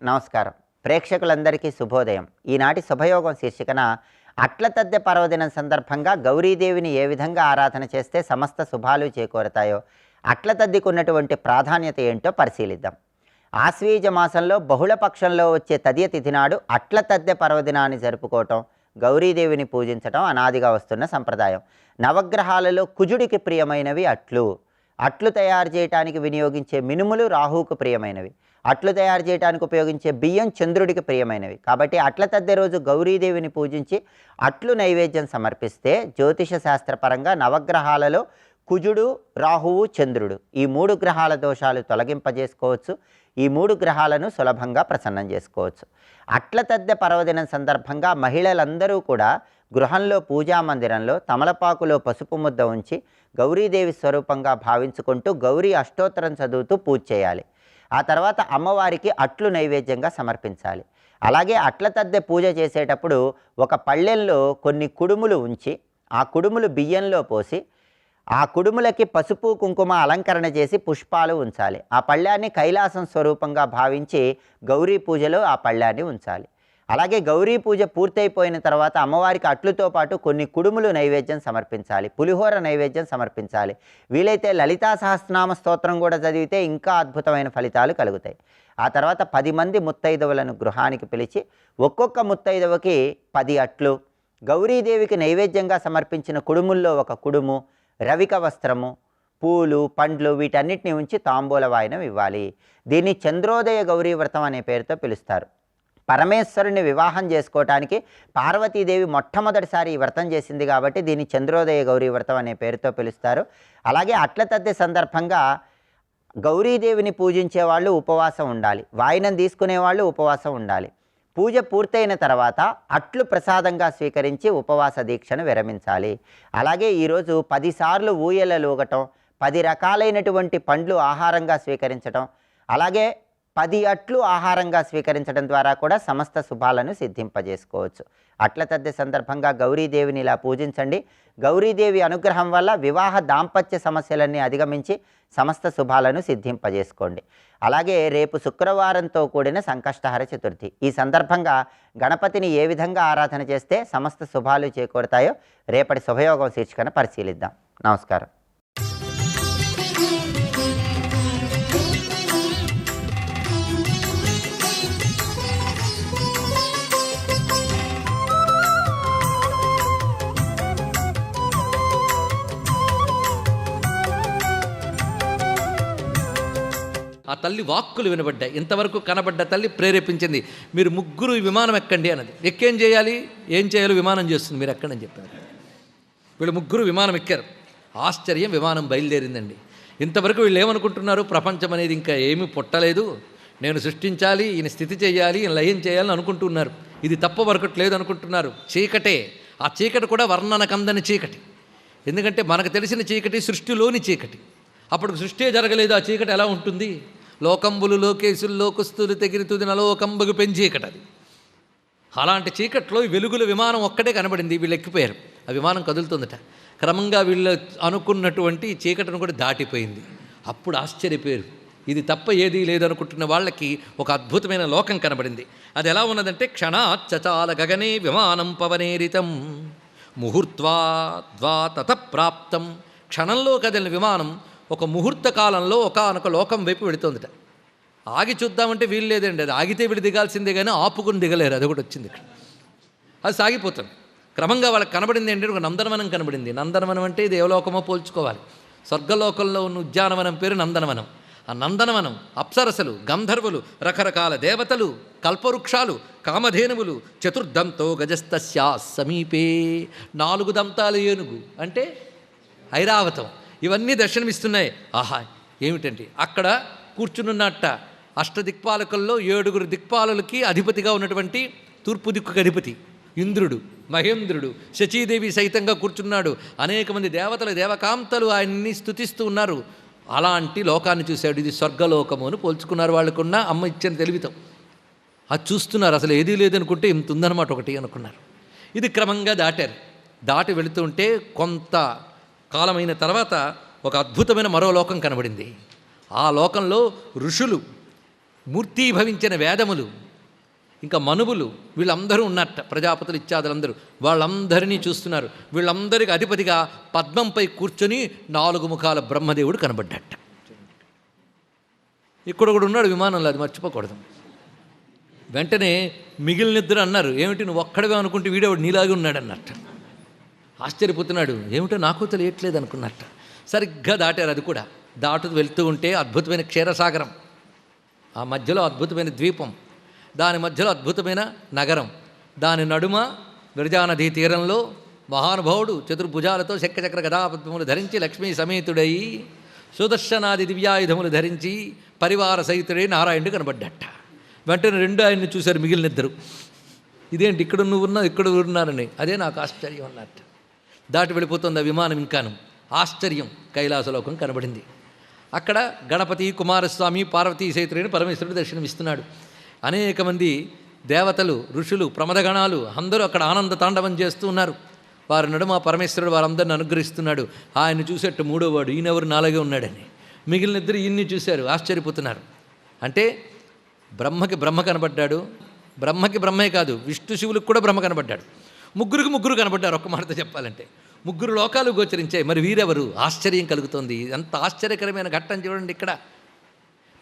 నమస్కారం. ప్రేక్షకులందరికీ శుభోదయం. ఈనాటి శుభయోగం శీర్షికన అట్ల తద్దె పర్వదినం సందర్భంగా గౌరీదేవిని ఏ విధంగా ఆరాధన చేస్తే సమస్త శుభాలు చేకూరతాయో, అట్ల తద్దికి ఉన్నటువంటి ప్రాధాన్యత ఏంటో పరిశీలిద్దాం. ఆశ్వీజ మాసంలో బహుళ పక్షంలో వచ్చే తదియ తిథి నాడు అట్ల తద్దె పర్వదినాన్ని జరుపుకోవటం, గౌరీదేవిని పూజించటం అనాదిగా వస్తున్న సంప్రదాయం. నవగ్రహాలలో కుజుడికి ప్రియమైనవి అట్లు తయారు చేయడానికి వినియోగించే మినుములు రాహువుకు ప్రియమైనవి, అట్లు తయారు చేయడానికి ఉపయోగించే బియ్యం చంద్రుడికి ప్రియమైనవి. కాబట్టి అట్ల తద్దె రోజు గౌరీదేవిని పూజించి అట్లు నైవేద్యం సమర్పిస్తే జ్యోతిష శాస్త్రపరంగా నవగ్రహాలలో కుజుడు, రాహువు, చంద్రుడు ఈ 3 గ్రహాల దోషాలు తొలగింపజేసుకోవచ్చు. ఈ 3 గ్రహాలను సులభంగా ప్రసన్నం చేసుకోవచ్చు. అట్ల తద్దె పర్వదినం సందర్భంగా మహిళలందరూ కూడా గృహంలో పూజా మందిరంలో తమలపాకులో పసుపు ముద్ద ఉంచి గౌరీదేవి స్వరూపంగా భావించుకుంటూ గౌరీ అష్టోత్తరం చదువుతూ పూజ చేయాలి. ఆ తర్వాత అమ్మవారికి అట్లు నైవేద్యంగా సమర్పించాలి. అలాగే అట్ల తద్దె పూజ చేసేటప్పుడు ఒక పళ్ళెంలో కొన్ని కుడుములు ఉంచి ఆ కుడుములు బియ్యంలో పోసి ఆ కుడుములకి పసుపు కుంకుమ అలంకరణ చేసి పుష్పాలు ఉంచాలి. ఆ పళ్ళాన్ని కైలాసం స్వరూపంగా భావించి గౌరీ పూజలో ఆ పళ్ళాన్ని ఉంచాలి. అలాగే గౌరీ పూజ పూర్తయిపోయిన తర్వాత అమ్మవారికి అట్లుతో పాటు కొన్ని కుడుములు నైవేద్యం సమర్పించాలి, పులిహోర నైవేద్యం సమర్పించాలి. వీలైతే లలితా సహస్రనామ స్తోత్రం కూడా చదివితే ఇంకా అద్భుతమైన ఫలితాలు కలుగుతాయి. ఆ తర్వాత 10 మంది ముత్తైదవులను గృహానికి పిలిచి ఒక్కొక్క ముత్తైదవకి 10 అట్లు, గౌరీదేవికి నైవేద్యంగా సమర్పించిన కుడుముల్లో ఒక కుడుము, రవిక వస్త్రము, పూలు, పండ్లు వీటన్నిటిని ఉంచి తాంబూల వాయనం ఇవ్వాలి. దీన్ని చంద్రోదయ గౌరీ వ్రతం అనే పేరుతో పిలుస్తారు. పరమేశ్వరుని వివాహం చేసుకోవటానికి పార్వతీదేవి మొట్టమొదటిసారి ఈ వ్రతం చేసింది కాబట్టి దీన్ని చంద్రోదయ గౌరీ వ్రతం అనే పేరుతో పిలుస్తారు. అలాగే అట్ల తద్దె సందర్భంగా గౌరీదేవిని పూజించే వాళ్ళు ఉపవాసం ఉండాలి, వాయినం తీసుకునే వాళ్ళు ఉపవాసం ఉండాలి. పూజ పూర్తయిన తర్వాత అట్లు ప్రసాదంగా స్వీకరించి ఉపవాస దీక్షను విరమించాలి. అలాగే ఈరోజు 10 సార్లు ఊయలలు ఊగటం, 10 రకాలైనటువంటి పండ్లు ఆహారంగా స్వీకరించటం, అలాగే 10 అట్లు ఆహారంగా స్వీకరించడం ద్వారా కూడా సమస్త శుభాలను సిద్ధింపజేసుకోవచ్చు. అట్ల తద్దె సందర్భంగా గౌరీదేవిని ఇలా పూజించండి. గౌరీదేవి అనుగ్రహం వల్ల వివాహ దాంపత్య సమస్యలన్నీ అధిగమించి సమస్త శుభాలను సిద్ధింపజేసుకోండి. అలాగే రేపు శుక్రవారంతో కూడిన సంకష్టహర చతుర్థి. ఈ సందర్భంగా గణపతిని ఏ విధంగా ఆరాధన చేస్తే సమస్త శుభాలు చేకూరుతాయో రేపటి శుభయోగం శీర్షికన పరిశీలిద్దాం. నమస్కారం. ఆ తల్లి వాక్కులు వినబడ్డాయి. ఇంతవరకు కనబడ్డ తల్లి ప్రేరేపించింది, మీరు ముగ్గురు విమానం ఎక్కండి అన్నది. ఎక్కేం చేయాలి, ఏం చేయాలో విమానం చేస్తుంది, మీరు ఎక్కడని చెప్పారు. వీళ్ళు ముగ్గురు విమానం ఎక్కారు. ఆశ్చర్యం, విమానం బయలుదేరిందండి. ఇంతవరకు వీళ్ళు ఏమనుకుంటున్నారు, ప్రపంచం అనేది ఇంకా ఏమీ పుట్టలేదు, నేను సృష్టించాలి, ఈయన స్థితి చేయాలి, ఈయన లయం చేయాలని అనుకుంటున్నారు. ఇది తప్ప మరొకటి లేదు అనుకుంటున్నారు. చీకటే, ఆ చీకటి కూడా వర్ణన కందని చీకటి. ఎందుకంటే మనకు తెలిసిన చీకటి సృష్టిలోని చీకటి. అప్పుడు సృష్టి జరగలేదు, ఆ చీకటి ఎలా ఉంటుంది? లోకంబులు లోకేశులు లోకస్తులు తెగిరితుది నలోకంబుగు పెంచీకటి అది. అలాంటి చీకట్లో వెలుగుల విమానం ఒక్కటే కనబడింది. వీళ్ళు ఎక్కిపోయారు. ఆ విమానం కదులుతుందట. క్రమంగా వీళ్ళు అనుకున్నటువంటి చీకటిని కూడా దాటిపోయింది. అప్పుడు ఆశ్చర్యపోయారు. ఇది తప్ప ఏదీ లేదనుకుంటున్న వాళ్ళకి ఒక అద్భుతమైన లోకం కనబడింది. అది ఎలా ఉన్నదంటే, క్షణాచ్చచాల గగనే విమానం పవనేరితం ముహూర్త్వా తత ప్రాప్తం. క్షణంలో కదిలిన విమానం ఒక ముహూర్త కాలంలో ఒకానొక లోకం వైపు వెళుతుందట. ఆగి చూద్దామంటే వీలు లేదండి, అది ఆగితే వీళ్ళు దిగాల్సిందే కానీ ఆపుకుని దిగలేరు. అది ఒకటి వచ్చింది ఇక్కడ. అది సాగిపోతుంది. క్రమంగా వాళ్ళకి కనబడింది ఏంటంటే ఒక నందనవనం కనబడింది. నందనవనం అంటే దేవలోకమో పోల్చుకోవాలి. స్వర్గలోకంలో ఉన్న ఉద్యానవనం పేరు నందనవనం. ఆ నందనవనం అప్సరసలు, గంధర్వులు, రకరకాల దేవతలు, కల్పవృక్షాలు, కామధేనువులు, చతుర్దంతో గజస్తస్యా సమీపే, 4 దంతాల ఏనుగు అంటే ఐరావతం, ఇవన్నీ దర్శనమిస్తున్నాయి. ఆహా, ఏమిటండి అక్కడ కూర్చునున్నట్ట అష్టదిక్పాలకుల్లో 7 దిక్పాలకులకి అధిపతిగా ఉన్నటువంటి తూర్పు దిక్కుకు అధిపతి ఇంద్రుడు, మహేంద్రుడు, శచీదేవి సైతంగా కూర్చున్నాడు. అనేక మంది దేవతలు, దేవకాంతలు ఆయన్ని స్తుతిస్తూ ఉన్నారు. అలాంటి లోకాన్ని చూశాడు. ఇది స్వర్గలోకము అని పోల్చుకున్నారు. వాళ్ళకున్న అమ్మ ఇచ్చిన తెలివితం. అది చూస్తున్నారు. అసలు ఏదీ లేదనుకుంటే ఇంత ఉందన్నమాట ఒకటి అనుకున్నారు. ఇది క్రమంగా దాటారు. దాటి వెళుతుంటే కొంత కాలమైన తర్వాత ఒక అద్భుతమైన మరో లోకం కనబడింది. ఆ లోకంలో ఋషులు మూర్తీభవించిన వేదములు, ఇంకా మనువులు, వీళ్ళందరూ ఉన్నట్ట. ప్రజాపతులు ఇత్యాదులందరూ వాళ్ళందరినీ చూస్తున్నారు. వీళ్ళందరికీ అధిపతిగా పద్మంపై కూర్చొని 4 ముఖాల బ్రహ్మదేవుడు కనబడ్డట. ఇక్కడ కూడా ఉన్నాడు విమానంలో, అది మర్చిపోకూడదు. వెంటనే మిగిలినిద్దరు అన్నారు, ఏమిటి నువ్వు ఒక్కడవే అనుకుంటే వీడేవాడు నీలాగే ఉన్నాడు అన్నట్ట. ఆశ్చర్యపోతున్నాడు, ఏమిటో నాకు తెలియట్లేదు అనుకున్నట్ట. సరిగ్గా దాటారు. అది కూడా దాటుతూ వెళ్తూ ఉంటే అద్భుతమైన క్షీరసాగరం, ఆ మధ్యలో అద్భుతమైన ద్వీపం, దాని మధ్యలో అద్భుతమైన నగరం, దాని నడుమ విరజానదీ తీరంలో మహానుభావుడు చతుర్భుజాలతో శంఖచక్ర గదాపద్మములు ధరించి లక్ష్మీ సమేతుడై సుదర్శనాది దివ్యాయుధములు ధరించి పరివార సహితుడై నారాయణుడు కనబడ్డట. వెంటనే 2 ఆయన్ని చూశారు మిగిలినిద్దరు. ఇదేంటి ఇక్కడ నువ్వు ఉన్నావు, ఇక్కడ ఉన్నారని. అదే నాకు ఆశ్చర్యం అన్నట్టు. దాటి వెళ్ళిపోతుంది ఆ విమానం. ఇంకాను ఆశ్చర్యం, కైలాసలోకం కనబడింది. అక్కడ గణపతి, కుమారస్వామి, పార్వతీ సహితుడైన పరమేశ్వరుడు దర్శనమిస్తున్నాడు. అనేక మంది దేవతలు, ఋషులు, ప్రమదగణాలు అందరూ అక్కడ ఆనంద తాండవం చేస్తూ ఉన్నారు. వారి నడుమ పరమేశ్వరుడు వారందరిని అనుగ్రహిస్తున్నాడు. ఆయన చూసేట్టు 3వ వాడు, ఈయనెవరు నాలాగే ఉన్నాడని. మిగిలిన 2 ఈయన్ని చూశారు, ఆశ్చర్యపోతున్నారు. అంటే బ్రహ్మకి బ్రహ్మ కనబడ్డాడు. బ్రహ్మకి బ్రహ్మే కాదు, విష్ణు శివులకు కూడా బ్రహ్మ కనబడ్డాడు. ముగ్గురు కనబడ్డారు. ఒక్క మాటతో చెప్పాలంటే 3 లోకాలు గోచరించాయి. మరి వీరెవరు? ఆశ్చర్యం కలుగుతోంది. ఎంత ఆశ్చర్యకరమైన ఘట్టం చూడండి. ఇక్కడ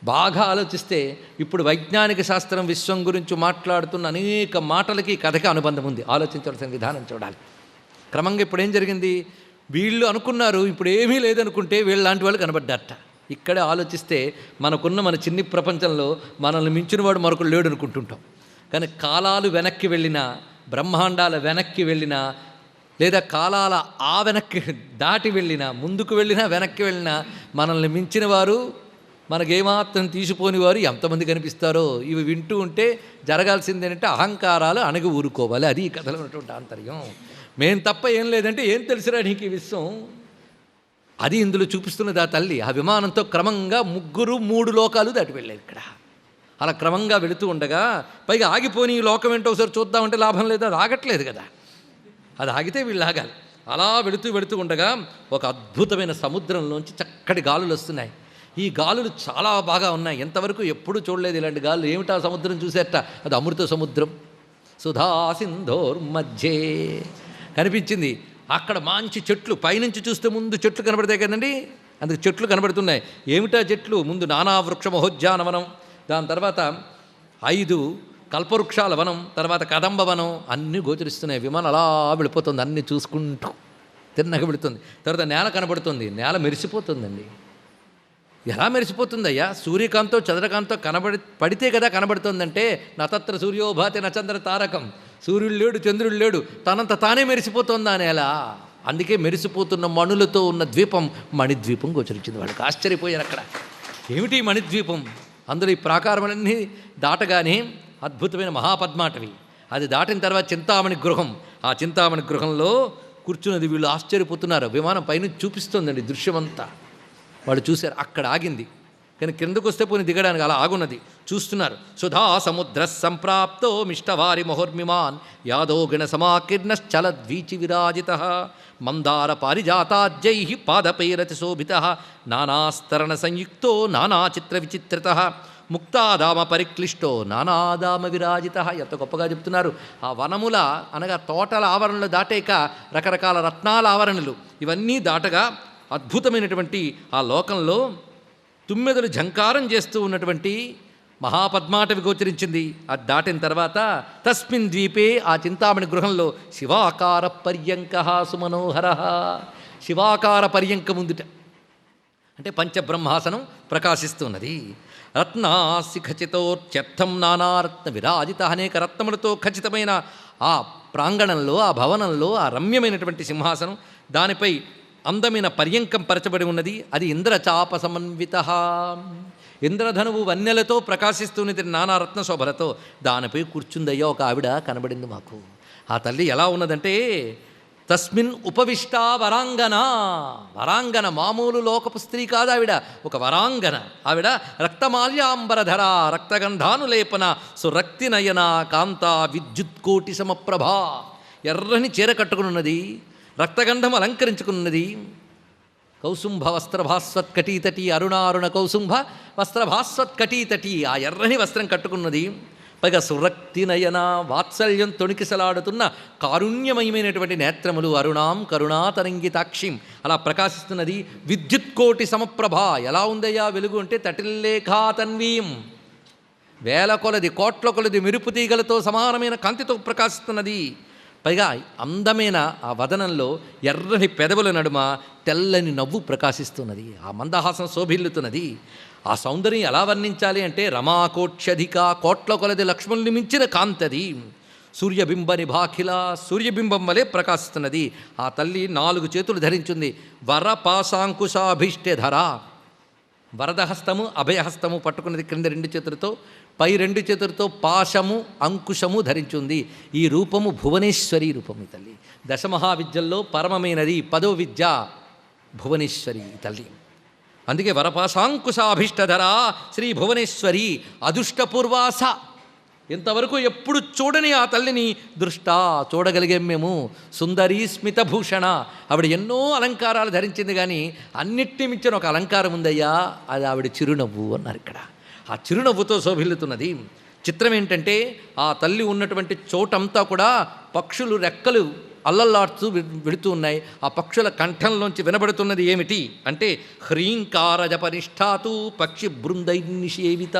బాగా ఆలోచిస్తే ఇప్పుడు వైజ్ఞానిక శాస్త్రం విశ్వం గురించి మాట్లాడుతున్న అనేక మాటలకి కథకి అనుబంధం ఉంది. ఆలోచించవలసిన విధానం చూడాలి. క్రమంగా ఇప్పుడు ఏం జరిగింది? వీళ్ళు అనుకున్నారు ఇప్పుడు ఏమీ లేదనుకుంటే వీళ్ళలాంటి వాళ్ళు కనబడ్డారట. ఇక్కడే ఆలోచిస్తే మన చిన్ని ప్రపంచంలో మనల్ని మించిన వాడు మరొకరు లేడు అనుకుంటుంటాం. కానీ కాలాలు వెనక్కి వెళ్ళినా, బ్రహ్మాండాల వెనక్కి వెళ్ళినా, లేదా కాలాల వెనక్కి దాటి వెళ్ళినా, ముందుకు వెళ్ళినా వెనక్కి వెళ్ళినా మనల్ని మించిన వారు, మనకేమాత్రం తీసిపోని వారు ఎంతమంది కనిపిస్తారో. ఇవి వింటూ ఉంటే జరగాల్సింది ఏంటంటే అహంకారాలు అణగి ఊరుకోవాలి. అది ఈ కథలో ఉన్నటువంటి ఆంతర్యం. మేం తప్ప ఏం లేదంటే ఏం తెలుసురా నీకు ఈ విశ్వం, అది ఇందులో చూపిస్తున్నది ఆ తల్లి. ఆ విమానంతో క్రమంగా 3 లోకాలు దాటి వెళ్ళారు. ఇక్కడ అలా క్రమంగా వెళుతూ ఉండగా, పైగా ఆగిపోని ఈ లోకం ఏంటో ఒకసారి చూద్దామంటే లాభం లేదు, అది ఆగట్లేదు కదా. అది ఆగితే వీళ్ళు ఆగాలి. అలా వెళుతూ ఉండగా ఒక అద్భుతమైన సముద్రంలోంచి చక్కటి గాలులు వస్తున్నాయి. ఈ గాలులు చాలా బాగా ఉన్నాయి. ఎంతవరకు ఎప్పుడూ చూడలేదు ఇలాంటి గాలులు. ఏమిటా సముద్రం చూసేట? అది అమృత సముద్రం. సుధా సింధోర్మధ్యే కనిపించింది. అక్కడ మంచి చెట్లు, పైనుంచి చూస్తే ముందు చెట్లు కనబడతాయి కదండి, అందుకు చెట్లు కనబడుతున్నాయి. ఏమిటా చెట్లు? ముందు నానా వృక్ష మహోద్యానవనం, దాని తర్వాత 5 కల్పవృక్షాల వనం, తర్వాత కదంబ వనం, అన్నీ గోచరిస్తున్నాయి. విమానం అలా వెళ్ళిపోతుంది, అన్నీ చూసుకుంటూ తిన్నగా వెళుతుంది. తర్వాత నేల కనబడుతుంది, నేల మెరిసిపోతుందండి. ఎలా మెరిసిపోతుందయ్యా? సూర్యకాంతో చంద్రకాంతో పడితే కదా కనబడుతుందంటే, నతత్ర సూర్యోభాతి నచంద్ర తారకం, సూర్యుడు లేడు, చంద్రుడు లేడు, తనంత తానే మెరిసిపోతుందా నేల. అందుకే మెరిసిపోతున్న మణులతో ఉన్న ద్వీపం మణిద్వీపం గోచరించింది. వాళ్ళకి ఆశ్చర్యపోయారు. అక్కడ ఏమిటి మణిద్వీపం? అందులో ఈ ప్రాకారములన్నీ దాటగానే అద్భుతమైన మహాపద్మాటవి. అది దాటిన తర్వాత చింతామణి గృహం. ఆ చింతామణి గృహంలో కూర్చున్నది. వీళ్ళు ఆశ్చర్యపోతున్నారు. విమానం పైన చూపిస్తోందండి దృశ్యమంతా. వాళ్ళు చూశారు. అక్కడ ఆగింది. కానీ కిందకు వస్తే పోనీ దిగడానికి అలా ఆగున్నది. చూస్తున్నారు. సుధా సముద్ర సంప్రాప్తో మిష్టవారి మహోర్మిమాన్ యాదో గణ సమాకీర్ణశ్చలద్వీచి విరాజిత మందార పారిజాతాజ్యై పాదపైరతి శోభిత నానాస్తరణ సంయుక్తో నానాచిత్ర విచిత్రత ముక్తాదామ పరిక్లిష్టో నానాదామ విరాజిత. ఎంత గొప్పగా చెప్తున్నారు. ఆ వనముల అనగా తోటల ఆవరణలు దాటాక రకరకాల రత్నాల ఆవరణలు ఇవన్నీ దాటగా అద్భుతమైనటువంటి ఆ లోకంలో తుమ్మెదలు ఝంకారం చేస్తూ ఉన్నటువంటి మహాపద్మాటవి గోచరించింది. అది దాటిన తర్వాత తస్మిన్ ద్వీపే, ఆ చింతామణి గృహంలో శివాకార పర్యంక సుమనోహర, శివాకార పర్యంకం ఉందిట. అంటే పంచబ్రహ్మాసనం ప్రకాశిస్తున్నది. రత్నాశిఖచితోర్చర్థం నానారత్న విరాజిత, అనేక రత్నములతో ఖచ్చితమైన ఆ ప్రాంగణంలో, ఆ భవనంలో ఆ రమ్యమైనటువంటి సింహాసనం, దానిపై అందమైన పర్యంకం పరచబడి ఉన్నది. అది ఇంద్రచాప సమన్విత, ఇంద్రధనువు వన్నెలతో ప్రకాశిస్తున్నది నానారత్న శోభలతో. దానిపై కూర్చుందయ్యా ఒక ఆవిడ కనబడింది మాకు. ఆ తల్లి ఎలా ఉన్నదంటే, తస్మిన్ ఉపవిష్టా వరాంగన, వరాంగన మామూలు లోకపు స్త్రీ కాదు ఆవిడ, ఒక వరాంగన. ఆవిడ రక్తమాల్యాంబరధర రక్తగంధానులేపన సురక్తినయన కాంత విద్యుత్కోటి సమప్రభా, ఎర్రని చీర కట్టుకున్నది, రక్తగంధం అలంకరించుకున్నది, కౌసుంభ వస్త్రభాస్వత్కటీతటి అరుణారుణ కౌసుంభ వస్త్రభాస్వత్కటీతటి, ఆ ఎర్రని వస్త్రం కట్టుకున్నది. పైగా సురక్తి నయన, వాత్సల్యం తొణికిసలాడుతున్న కారుణ్యమయమైనటువంటి నేత్రములు, అరుణాం కరుణాతరంగితాక్షిం, అలా ప్రకాశిస్తున్నది. విద్యుత్కోటి సమప్రభ, ఎలా ఉందయ్యా వెలుగు అంటే తటిల్లేఖా తన్వీం, వేల కొలది కోట్ల కొలది మెరుపు తీగలతో సమానమైన కాంతితో ప్రకాశిస్తున్నది. పైగా అందమైన ఆ వదనంలో ఎర్రని పెదవుల నడుమ తెల్లని నవ్వు ప్రకాశిస్తున్నది. ఆ మందహాసం శోభిల్లుతున్నది. ఆ సౌందర్యం ఎలా వర్ణించాలి అంటే రమాకోక్షధిక, కోట్ల కొలది లక్ష్మణుని మించిన కాంతది. సూర్యబింబ నిభాఖిల, సూర్యబింబం వలె ప్రకాశిస్తున్నది. ఆ తల్లి 4 చేతులు ధరించింది. వరపాశాంకుశాభీష్టధర, వరదహస్తము అభయహస్తము పట్టుకున్నది క్రింద 2 చేతులతో, పై 2 చేతులతో పాశము అంకుశము ధరించింది. ఈ రూపము భువనేశ్వరి రూపం ఈ తల్లి. దశమహావిద్యల్లో పరమమైనది 10వ విద్య భువనేశ్వరి ఈ తల్లి. అందుకే వరపాశాంకుశాభీష్టధర శ్రీ భువనేశ్వరి అదుష్టపూర్వాస. ఇంతవరకు ఎప్పుడు చూడని ఆ తల్లిని చూడగలిగాం మేము. సుందరీ స్మితభూషణ, ఆవిడ ఎన్నో అలంకారాలు ధరించింది, కానీ అన్నిటిని మించిన ఒక అలంకారం ఉందయ్యా, అది ఆవిడ చిరునవ్వు అన్నారు ఇక్కడ. ఆ చిరునవ్వుతో శోభిల్లుతున్నది. చిత్రం ఏంటంటే ఆ తల్లి ఉన్నటువంటి చోటంతా కూడా పక్షులు రెక్కలు అల్లల్లాడుతూ వెళుతూ ఉన్నాయి. ఆ పక్షుల కంఠంలోంచి వినబడుతున్నది ఏమిటి అంటే హ్రీంకార జపనిష్ఠాతు పక్షి బృందైనిషేవిత.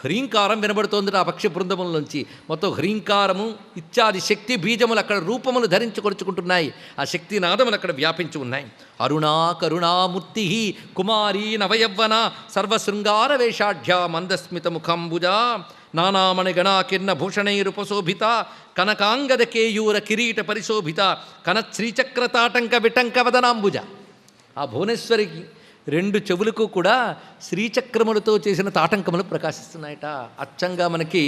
హ్రీంకారం వినబడుతోంది ఆ పక్షి బృందములోంచి. మొత్తం హ్రీంకారము ఇత్యాది శక్తి బీజములు అక్కడ రూపములు ధరించుకొచ్చుకుంటున్నాయి. ఆ శక్తి నాదములు అక్కడ వ్యాపించి ఉన్నాయి. అరుణా కరుణామూర్తి కుమారీ నవయవ్వన సర్వశృంగార వేషాఢ్య మందస్మిత ముఖంబుజ నానామణిగణా కిర్ణ భూషణైరుపశోభిత కనకాంగద కేయూర కిరీట పరిశోభిత కనత్ శ్రీచక్రతాటంక విటంక వదనాంబుజ. ఆ భువనేశ్వరికి 2 చెవులకు కూడా శ్రీచక్రములతో చేసిన తాటంకములు ప్రకాశిస్తున్నాయట. అచ్చంగా మనకి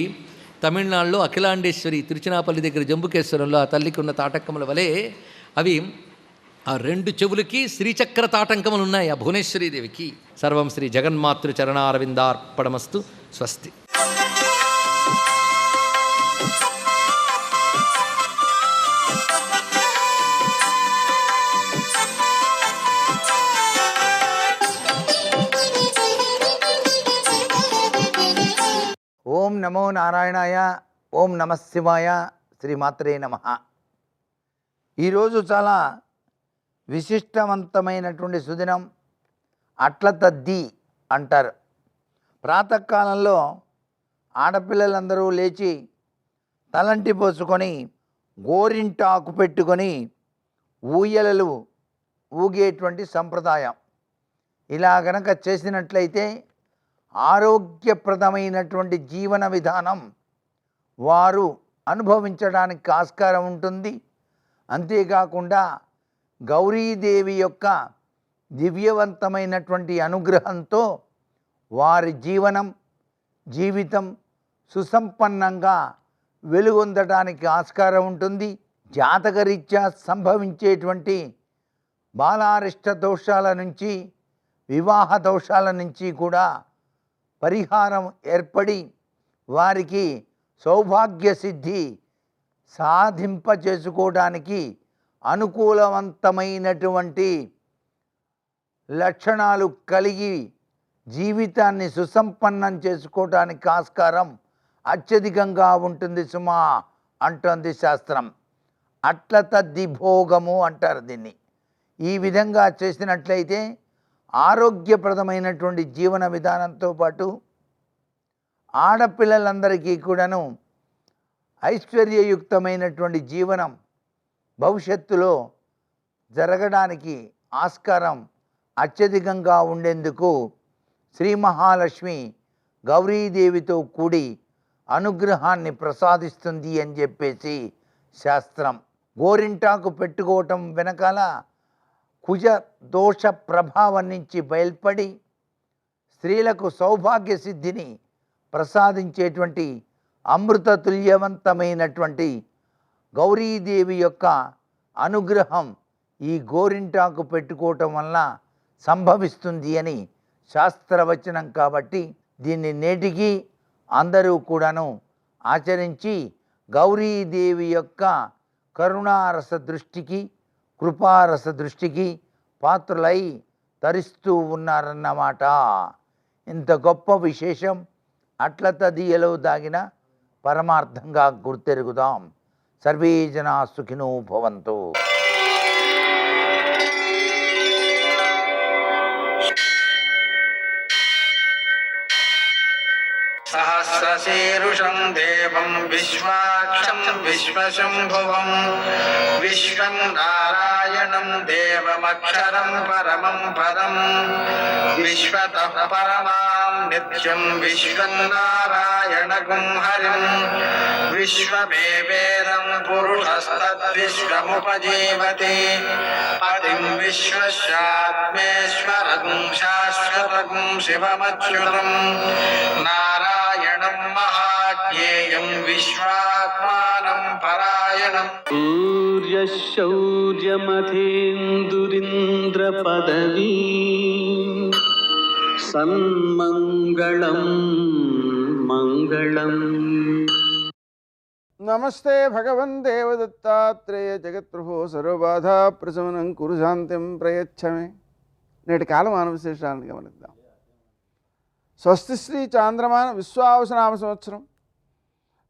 తమిళనాడులో అఖిలాండేశ్వరి తిరుచినాపల్లి దగ్గర జంబుకేశ్వరంలో ఆ తల్లికి ఉన్న తాటంకముల వలె అవి ఆ 2 చెవులకి శ్రీచక్ర తాటంకములు ఉన్నాయి ఆ భువనేశ్వరీదేవికి. సర్వం శ్రీ జగన్మాతృ చరణారవిందార్పణమస్తు. స్వస్తి. ఓం నమో నారాయణాయ, ఓం నమః శివాయ, శ్రీమాత్రే నమః. ఈరోజు చాలా విశిష్టవంతమైనటువంటి సుదినం. అట్ల తద్ది అంటారు. ప్రాతకాలంలో ఆడపిల్లలందరూ లేచి తలంటి పోసుకొని గోరింటాకు పెట్టుకొని ఊయలలు ఊగేటువంటి సంప్రదాయం. ఇలా గనక చేసినట్లయితే ఆరోగ్యప్రదమైనటువంటి జీవన విధానం వారు అనుభవించడానికి ఆస్కారం ఉంటుంది. అంతేకాకుండా గౌరీదేవి యొక్క దివ్యవంతమైనటువంటి అనుగ్రహంతో వారి జీవితం సుసంపన్నంగా వెలుగొందడానికి ఆస్కారం ఉంటుంది. జాతకరీత్యా సంభవించేటువంటి బాలారిష్ట దోషాల నుంచి, వివాహ దోషాల నుంచి కూడా పరిహారం ఏర్పడి వారికి సౌభాగ్య సిద్ధి సాధింపచేసుకోవడానికి అనుకూలవంతమైనటువంటి లక్షణాలు కలిగి జీవితాన్ని సుసంపన్నం చేసుకోవడానికి ఆస్కారం అత్యధికంగా ఉంటుంది సుమా అంటోంది శాస్త్రం. అట్ల తద్ది భోగము అంటారు దీన్ని. ఈ విధంగా చేసినట్లయితే ఆరోగ్యప్రదమైనటువంటి జీవన విధానంతో పాటు ఆడపిల్లలందరికీ కూడాను ఐశ్వర్యయుక్తమైనటువంటి జీవనం భవిష్యత్తులో జరగడానికి ఆస్కారం అత్యధికంగా ఉండేందుకు శ్రీ మహాలక్ష్మి గౌరీదేవితో కూడి అనుగ్రహాన్ని ప్రసాదిస్తుంది అని చెప్పేసి శాస్త్రం. గోరింటాకు పెట్టుకోవటం వెనకాల కుజ దోష ప్రభావం నుంచి బయల్పడి స్త్రీలకు సౌభాగ్య సిద్ధిని ప్రసాదించేటువంటి అమృతతుల్యవంతమైనటువంటి గౌరీదేవి యొక్క అనుగ్రహం ఈ గోరింటాకు పెట్టుకోవటం వల్ల సంభవిస్తుంది అని శాస్త్రవచనం. కాబట్టి దీన్ని నేటికి అందరూ కూడాను ఆచరించి గౌరీదేవి యొక్క కరుణారస దృష్టికి, కృపారస దృష్టికి పాత్రులై తరిస్తూ ఉన్నారన్నమాట. ఇంత గొప్ప విశేషం అట్ల తదియలో దాగిన పరమార్థంగా గుర్తెరుగుదాం. సర్వే జనా సుఖినో భవంతు. సహస్రశీరుషం దేవం విశ్వాక్షం విశ్వశంభువం విశ్వం నారాయణం దేవమక్షరం పరమం పదం విశ్వతః పరమాం నిత్యం విశ్వం నారాయణగుం హరిం విశ్వమేవేదం పురుషస్తద్విశ్వముపజీవతి పతిం విశ్వస్యాత్మేశ్వరం శాశ్వతం శివమచ్యుతం నారాయణం మహాజ్ఞేయం విశ్వాత్మానం పరాయణం. సూర్యశౌర్యమథేందురింద్రపదవీ సన్మంగళం మంగళం. నమస్తే భగవన్ దేవదత్తాత్రేయ జగత్ప్రభో సర్వబాధా ప్రశమనం కురు శాంతిం ప్రయచ్చమే. నేటి కాలమాన విశేషాలను గమనిద్దాం. స్వస్తి శ్రీ చాంద్రమాన విశ్వావసనామ సంవత్సరం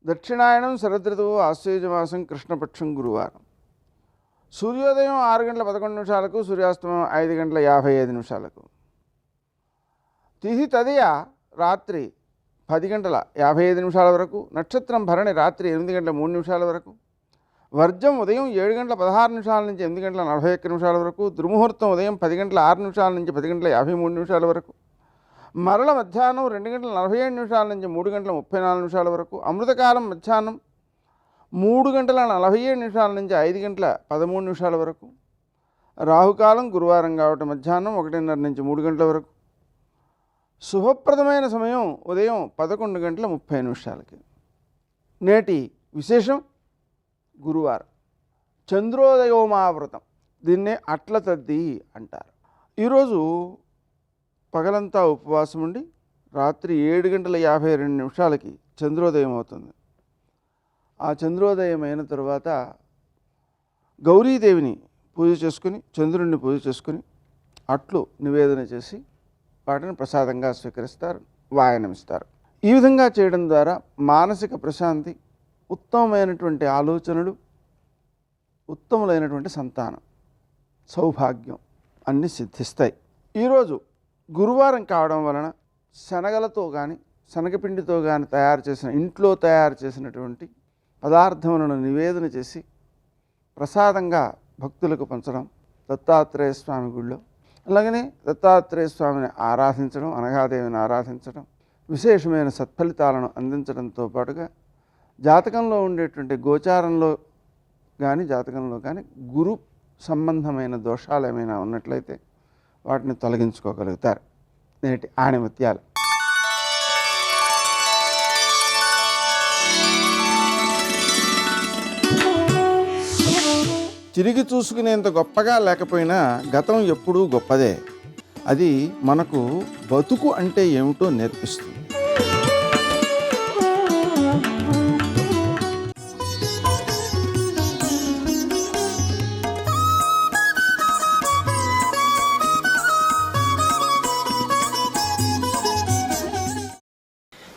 దక్షిణాయనం శరదృతువు ఆశ్వయుజమాసం కృష్ణపక్షం గురువారం. సూర్యోదయం 6:11 సూర్యాస్తమయం 5:55. తిథి తదియ రాత్రి 10:55 వరకు. నక్షత్రం భరణి రాత్రి 8:03 వరకు. వర్జం ఉదయం 7:16 నుంచి 8:41 వరకు. దుర్ముహూర్తం ఉదయం 10:06 నుంచి 10:53 వరకు. మరల మధ్యాహ్నం 2:47 నుంచి 3:34 వరకు. అమృతకాలం మధ్యాహ్నం 3:47 నుంచి 5:13 వరకు. రాహుకాలం గురువారం కాబట్టి మధ్యాహ్నం 1:30 నుంచి 3 గంటల వరకు. శుభప్రదమైన సమయం ఉదయం 11:30. నేటి విశేషం గురువారం చంద్రోదయోమావృతం. దీన్నే అట్ల తద్ది అంటారు. ఈరోజు పగలంతా ఉపవాసం ఉండి రాత్రి 7:52 చంద్రోదయం అవుతుంది. ఆ చంద్రోదయం అయిన తర్వాత గౌరీదేవిని పూజ చేసుకుని, చంద్రుడిని పూజ చేసుకుని అట్లు నివేదన చేసి వాటిని ప్రసాదంగా స్వీకరిస్తారు, వాయనమిస్తారు. ఈ విధంగా చేయడం ద్వారా మానసిక ప్రశాంతి, ఉత్తమమైనటువంటి ఆలోచనలు, ఉత్తములైనటువంటి సంతానం, సౌభాగ్యం అన్నీ సిద్ధిస్తాయి. ఈరోజు గురువారం కావడం వలన శనగలతో కానీ శనగపిండితో కానీ ఇంట్లో తయారు చేసినటువంటి పదార్థములను నివేదన చేసి ప్రసాదంగా భక్తులకు పంచడం, దత్తాత్రేయ స్వామి గుళ్ళో అలాగనే దత్తాత్రేయ స్వామిని ఆరాధించడం, అనఘాదేవిని ఆరాధించడం విశేషమైన సత్ఫలితాలను అందించడంతో పాటుగా జాతకంలో ఉండేటువంటి గోచారంలో జాతకంలో కానీ గురు సంబంధమైన దోషాలు ఏమైనా ఉన్నట్లయితే వాటిని తొలగించుకోగలుగుతారు. నేటి ఆణిముత్యాలు. తిరిగి చూసుకునేంత గొప్పగా లేకపోయినా గతం ఎప్పుడూ గొప్పదే. అది మనకు బతుకు అంటే ఏమిటో నేర్పిస్తుంది.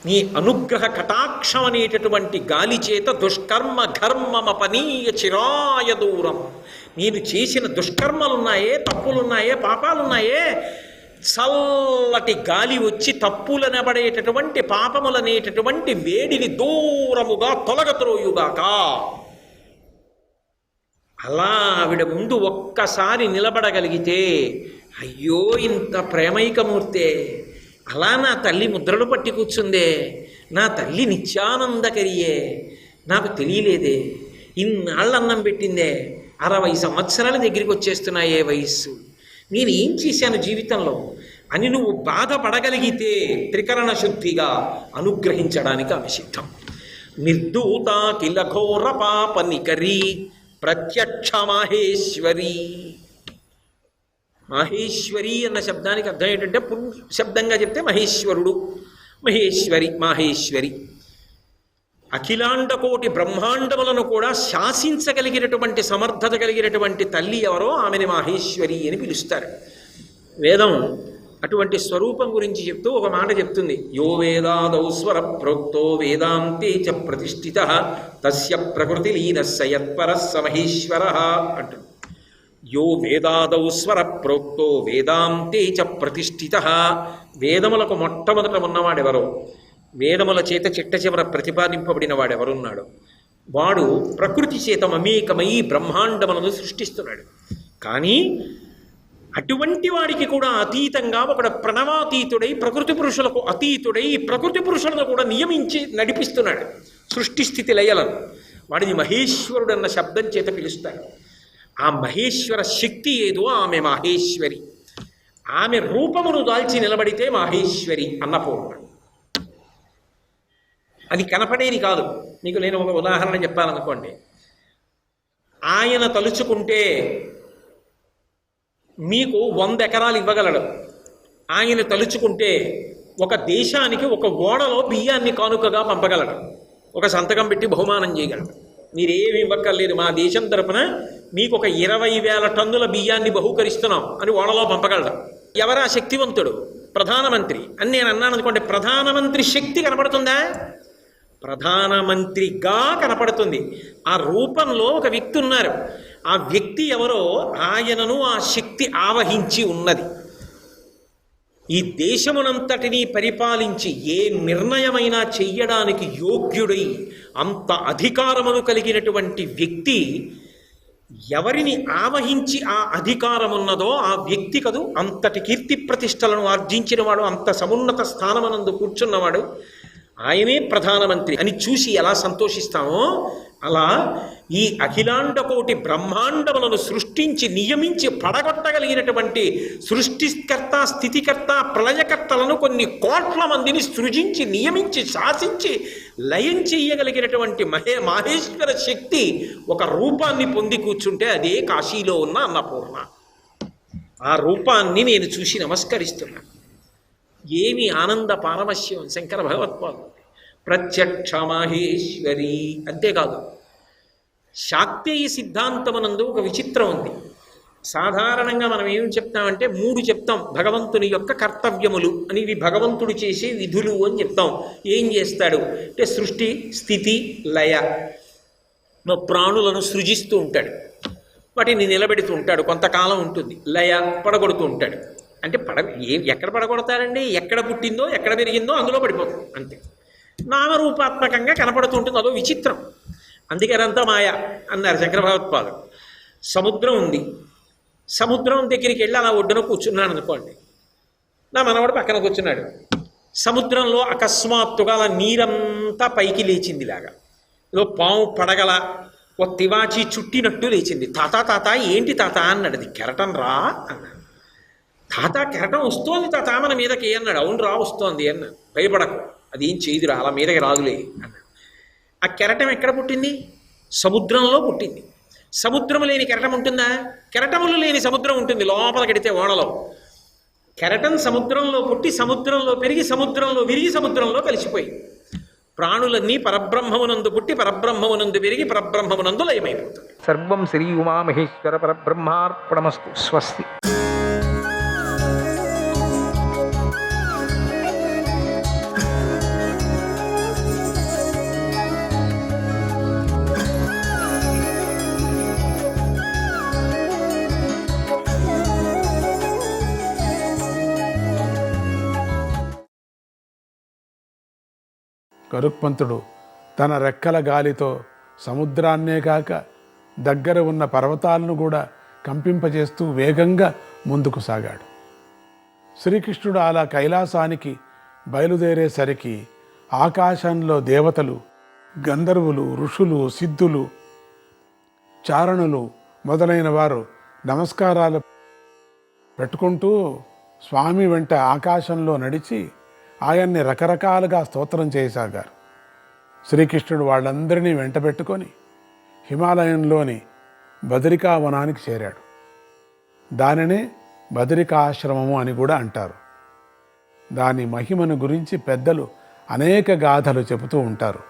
నీ అనుగ్రహ కటాక్షం అనేటటువంటి గాలి చేత దుష్కర్మ ఘర్మమపనీయ చిరాయ దూరం. నేను చేసిన దుష్కర్మలున్నాయే, తప్పులున్నాయే, పాపాలున్నాయే, చల్లటి గాలి వచ్చి తప్పులనబడేటటువంటి పాపములనేటటువంటి వేడిని దూరముగా తొలగత్రోయుగాక. అలా ఆవిడ ముందు ఒక్కసారి నిలబడగలిగితే, అయ్యో ఇంత ప్రేమైకమూర్తే, అలా నా తల్లి ముద్రలు పట్టి కూర్చుందే, నా తల్లి నిత్యానందకరియే, నాకు తెలియలేదే, ఇన్నాళ్ళు అన్నం పెట్టిందే, 60 సంవత్సరాల దగ్గరికి వచ్చేస్తున్నాయే వయస్సు, నేనేం చేశాను జీవితంలో అని నువ్వు బాధపడగలిగితే త్రికరణ శుద్ధిగా అనుగ్రహించడానికి ఆమె సిద్ధం. నిర్దూత కిల ఘోర పాప నికరీ ప్రత్యక్ష మాహేశ్వరి. మాహేశ్వరి అన్న శబ్దానికి అర్థం ఏంటంటే శబ్దంగా చెప్తే మహేశ్వరుడు, మహేశ్వరి, మాహేశ్వరి. అఖిలాండకోటి బ్రహ్మాండములను కూడా శాసించగలిగినటువంటి సమర్థత కలిగినటువంటి తల్లి ఎవరో ఆమెని మాహేశ్వరి అని పిలుస్తారు. వేదం అటువంటి స్వరూపం గురించి చెప్తూ ఒక మాట చెప్తుంది. యో వేదాదౌ స్వర ప్రోక్తో వేదాంతే చ ప్రతిష్ఠిత తస్య ప్రకృతి లీనస్య యత్పర సమహేశ్వర అంటుంది. యో వేదాదౌ స్వర ప్రోక్తో వేదాంతే చ ప్రతిష్ఠిత, వేదములకు మొట్టమొదట ఉన్నవాడెవరో, వేదముల చేత చిట్ట చివర ప్రతిపాదింపబడిన వాడెవరున్నాడు, వాడు ప్రకృతి చేత మమేకమై బ్రహ్మాండములను సృష్టిస్తున్నాడు. కానీ అటువంటి వాడికి కూడా అతీతంగా ఒకడు ప్రణవాతీతుడై ప్రకృతి పురుషులకు అతీతుడై ప్రకృతి పురుషులను కూడా నియమించి నడిపిస్తున్నాడు సృష్టి స్థితి లయలను. వాడిని మహేశ్వరుడు అన్న శబ్దం చేత పిలుస్తారు. ఆ మహేశ్వర శక్తి ఏదో ఆమె మాహేశ్వరి. ఆమె రూపమును దాల్చి నిలబడితే మాహేశ్వరి అన్నపూర్ణ. అది కనపడేది కాదు. మీకు నేను ఒక ఉదాహరణ చెప్పాలనుకోండి. ఆయన తలుచుకుంటే మీకు 100 ఎకరాలు ఇవ్వగలడు. ఆయన తలుచుకుంటే ఒక దేశానికి ఒక ఓడలో బియ్యాన్ని కానుకగా పంపగలడు. ఒక సంతకం పెట్టి బహుమానం చేయగలడు. మీరేమి ఇవ్వక్కర్లేదు, మా దేశం తరపున మీకు ఒక 20,000 టన్నుల బియ్యాన్ని బహూకరిస్తున్నాం అని ఓడలో పంపగలడు. ఎవరా శక్తివంతుడు? ప్రధానమంత్రి అని నేను అన్నాను అనుకోండి. ప్రధానమంత్రి శక్తి కనపడుతుందా? ప్రధానమంత్రిగా కనపడుతుంది. ఆ రూపంలో ఒక వ్యక్తి ఉన్నారు. ఆ వ్యక్తి ఎవరో ఆయనను ఆ శక్తి ఆవహించి ఉన్నది. ఈ దేశమునంతటినీ పరిపాలించి ఏ నిర్ణయమైనా చెయ్యడానికి యోగ్యుడై అంత అధికారమును కలిగినటువంటి వ్యక్తి ఎవరిని ఆవహించి ఆ అధికారమున్నదో ఆ వ్యక్తి కదూ అంతటి కీర్తి ప్రతిష్టలను ఆర్జించినవాడు, అంత సమున్నత స్థానమనందు కూర్చున్నవాడు. ఆయనే ప్రధానమంత్రి అని చూసి ఎలా సంతోషిస్తామో అలా ఈ అఖిలాండకోటి బ్రహ్మాండములను సృష్టించి నియమించి పడగొట్టగలిగినటువంటి సృష్టికర్త స్థితికర్త ప్రళయకర్తలను కొన్ని కోట్ల మందిని సృజించి నియమించి శాసించి లయం చెయ్యగలిగినటువంటి మాహేశ్వర శక్తి ఒక రూపాన్ని పొంది కూర్చుంటే అదే కాశీలో ఉన్న అన్నపూర్ణ. ఆ రూపాన్ని నేను చూసి నమస్కరిస్తున్నాను. ఏమి ఆనంద పారమశ్యం శంకర భగవత్పాదు. ప్రత్యక్ష మాహేశ్వరి. అంతేకాదు, శాక్తేయ సిద్ధాంతమునందు ఒక విచిత్రం ఉంది. సాధారణంగా మనం ఏం చెప్తామంటే 3 చెప్తాం భగవంతుని యొక్క కర్తవ్యములు అని. ఇవి భగవంతుడు చేసే విధులు అని చెప్తాం. ఏం చేస్తాడు అంటే సృష్టి స్థితి లయ. ప్రాణులను సృజిస్తూ ఉంటాడు, వాటిని నిలబెడుతూ ఉంటాడు, కొంతకాలం ఉంటుంది. లయ పడగొడుతూ ఉంటాడు. అంటే ఎక్కడ పడగొడతారండి? ఎక్కడ పుట్టిందో ఎక్కడ పెరిగిందో అందులో పడిపోతుంది అంతే. నామరూపాత్మకంగా కనపడుతూ ఉంటుంది. అదో విచిత్రం. అందుకే అదంతా మాయ అన్నారు శంకర భగవత్పాదులు. సముద్రం ఉంది. సముద్రం దగ్గరికి వెళ్ళి అలా ఒడ్డున కూర్చున్నాను అనుకోండి. నా మనవాడు పక్కన కూర్చున్నాడు. సముద్రంలో అకస్మాత్తుగా అలా నీరంతా పైకి లేచిందిలాగా, ఏదో పాము పడగల ఓ తివాచి చుట్టినట్టు లేచింది. తాత ఏంటి తాత అన్నాడు. అది కెరటం రా అన్నాడు. తాత కెరటం వస్తోంది తాత మన మీదకి అన్నాడు. అవును రా వస్తోంది అన్నాడు. భయపడకు, అది ఏం చేయదురా, అలా మీదకి రాదులే అన్నాడు. ఆ కెరటం ఎక్కడ పుట్టింది? సముద్రంలో పుట్టింది. సముద్రం లేని కెరటం ఉంటుందా? కెరటములు లేని సముద్రం ఉంటుంది లోపల కడితే ఓడలో. కెరటం సముద్రంలో పుట్టి సముద్రంలో పెరిగి సముద్రంలో విరిగి సముద్రంలో కలిసిపోయి ప్రాణులన్నీ పరబ్రహ్మమునందు పుట్టి పరబ్రహ్మమునందు పెరిగి పరబ్రహ్మమునందు లయమైపోతుంది. సర్వం శ్రీ ఉమామహేశ్వర పరబ్రహ్మార్పణమస్తు. స్వస్తి. గరుత్మంతుడు తన రెక్కల గాలితో సముద్రాన్నే కాక దగ్గర ఉన్న పర్వతాలను కూడా కంపింపజేస్తూ వేగంగా ముందుకు సాగాడు. శ్రీకృష్ణుడు అలా కైలాసానికి బయలుదేరేసరికి ఆకాశంలో దేవతలు, గంధర్వులు, ఋషులు, సిద్ధులు, చారణులు మొదలైన వారు నమస్కారాలు పెట్టుకుంటూ స్వామి వెంట ఆకాశంలో నడిచి ఆయన్ని రకరకాలుగా స్తోత్రం చేయసాగారు. శ్రీకృష్ణుడు వాళ్ళందరినీ వెంట పెట్టుకొని హిమాలయంలోని బదరికావనానికి చేరాడు. దానినే బదరికాశ్రమము అని కూడా అంటారు. దాని మహిమను గురించి పెద్దలు అనేక గాథలు చెబుతూ ఉంటారు.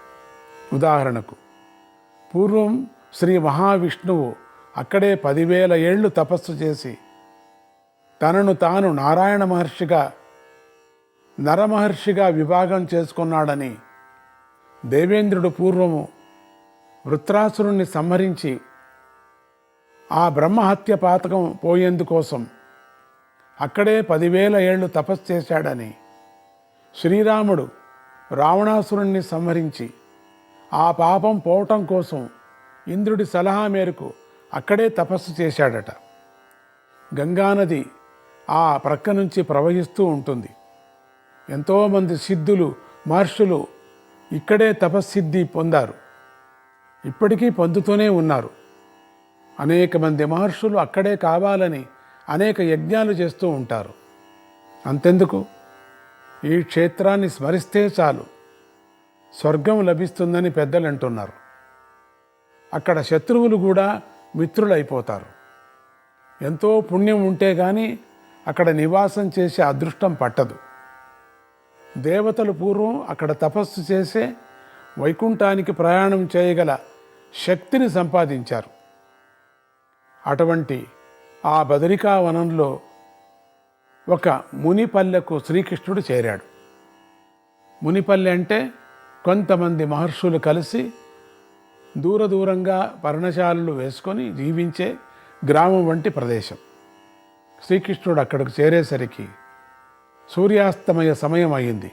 ఉదాహరణకు పూర్వం శ్రీ మహావిష్ణువు అక్కడే 10,000 ఏళ్ళు తపస్సు చేసి తనను తాను నారాయణ మహర్షిగా నరమహర్షిగా విభాగం చేసుకున్నాడని దేవేంద్రుడు పూర్వము వృత్రాసురుణ్ణి సంహరించి ఆ బ్రహ్మహత్య పాతకం పోయేందుకోసం అక్కడే 10,000 ఏళ్ళు తపస్సు చేశాడని శ్రీరాముడు రావణాసురుణ్ణి సంహరించి ఆ పాపం పోవటం కోసం ఇంద్రుడి సలహా మేరకు అక్కడే తపస్సు చేశాడట. గంగానది ఆ ప్రక్క నుంచి ప్రవహిస్తూ ఉంటుంది. ఎంతోమంది సిద్ధులు మహర్షులు ఇక్కడే తపస్సిద్ధి పొందారు, ఇప్పటికీ పొందుతూనే ఉన్నారు. అనేక మంది మహర్షులు అక్కడే కావాలని అనేక యజ్ఞాలు చేస్తూ ఉంటారు. అంతెందుకు, ఈ క్షేత్రాన్ని స్మరిస్తే చాలు స్వర్గం లభిస్తుందని పెద్దలు అంటున్నారు. అక్కడ శత్రువులు కూడా మిత్రులైపోతారు. ఎంతో పుణ్యం ఉంటే కానీ అక్కడ నివాసం చేసే అదృష్టం పట్టదు. దేవతలు పూర్వం అక్కడ తపస్సు చేసే వైకుంఠానికి ప్రయాణం చేయగల శక్తిని సంపాదించారు. అటువంటి ఆ బదరికావనంలో ఒక మునిపల్లెకు శ్రీకృష్ణుడు చేరాడు. మునిపల్లె అంటే కొంతమంది మహర్షులు కలిసి దూరంగా పర్ణశాలలు వేసుకొని జీవించే గ్రామం వంటి ప్రదేశం. శ్రీకృష్ణుడు అక్కడికి చేరేసరికి సూర్యాస్తమయ సమయం అయింది.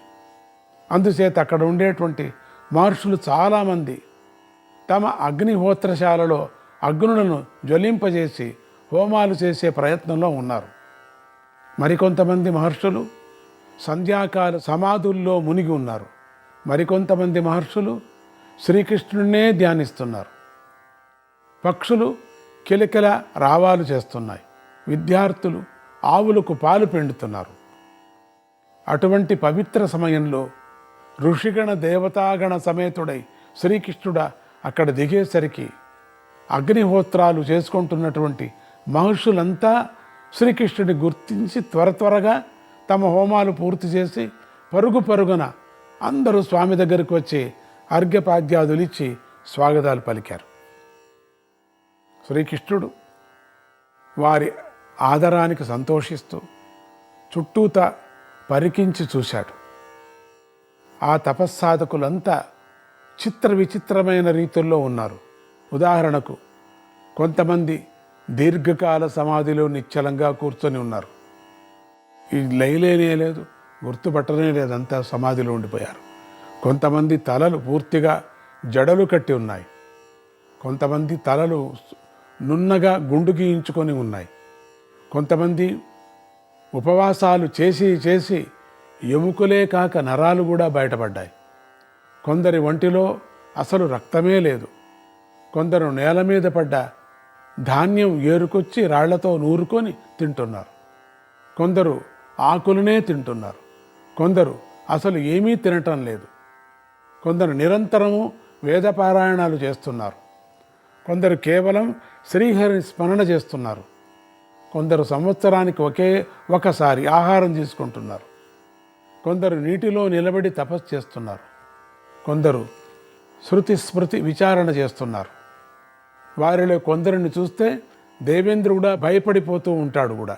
అందుచేత అక్కడ ఉండేటువంటి మహర్షులు చాలామంది తమ అగ్నిహోత్రశాలలో అగ్నులను జ్వలింపజేసి హోమాలు చేసే ప్రయత్నంలో ఉన్నారు. మరికొంతమంది మహర్షులు సంధ్యాకాల సమాధుల్లో మునిగి ఉన్నారు. మరికొంతమంది మహర్షులు శ్రీకృష్ణుడినే ధ్యానిస్తున్నారు. పక్షులు కిలకిల రావాలు చేస్తున్నాయి. విద్యార్థులు ఆవులకు పాలు పిండుతున్నారు. అటువంటి పవిత్ర సమయంలో ఋషిగణ దేవతాగణ సమేతుడై శ్రీకృష్ణుడ అక్కడ దిగేసరికి అగ్నిహోత్రాలు చేసుకుంటున్నటువంటి మహర్షులంతా శ్రీకృష్ణుడిని గుర్తించి త్వరగా తమ హోమాలు పూర్తి చేసి పరుగున అందరూ స్వామి దగ్గరికి వచ్చి అర్ఘ్యపాద్యాదులు ఇచ్చి స్వాగతాలు పలికారు. శ్రీకృష్ణుడు వారి ఆదరానికి సంతోషిస్తూ చుట్టూత పరికించి చూశాడు. ఆ తపస్సాధకులంతా చిత్ర విచిత్రమైన రీతుల్లో ఉన్నారు. ఉదాహరణకు కొంతమంది దీర్ఘకాల సమాధిలో నిశ్చలంగా కూర్చొని ఉన్నారు. ఈ లైలేనే లేదు, గుర్తుపట్టనే లేదు, అంతా సమాధిలో ఉండిపోయారు. కొంతమంది తలలు పూర్తిగా జడలు కట్టి ఉన్నాయి. కొంతమంది తలలు నున్నగా గుండు గీయించుకొని ఉన్నాయి. కొంతమంది ఉపవాసాలు చేసి ఎముకలే కాక నరాలు కూడా బయటపడ్డాయి. కొందరి ఒంటిలో అసలు రక్తమే లేదు. కొందరు నేల మీద పడ్డ ధాన్యం ఏరుకొచ్చి రాళ్లతో నూరుకొని తింటున్నారు. కొందరు ఆకులనే తింటున్నారు. కొందరు అసలు ఏమీ తినటం లేదు. కొందరు నిరంతరము వేదపారాయణాలు చేస్తున్నారు. కొందరు కేవలం శ్రీహరిని స్మరణ చేస్తున్నారు. కొందరు సంవత్సరానికి ఒకసారి ఆహారం తీసుకుంటున్నారు. కొందరు నీటిలో నిలబడి తపస్సు చేస్తున్నారు. కొందరు శృతి స్మృతి విచారణ చేస్తున్నారు. వారిలో కొందరిని చూస్తే దేవేంద్రుడు భయపడిపోతూ ఉంటాడు కూడా.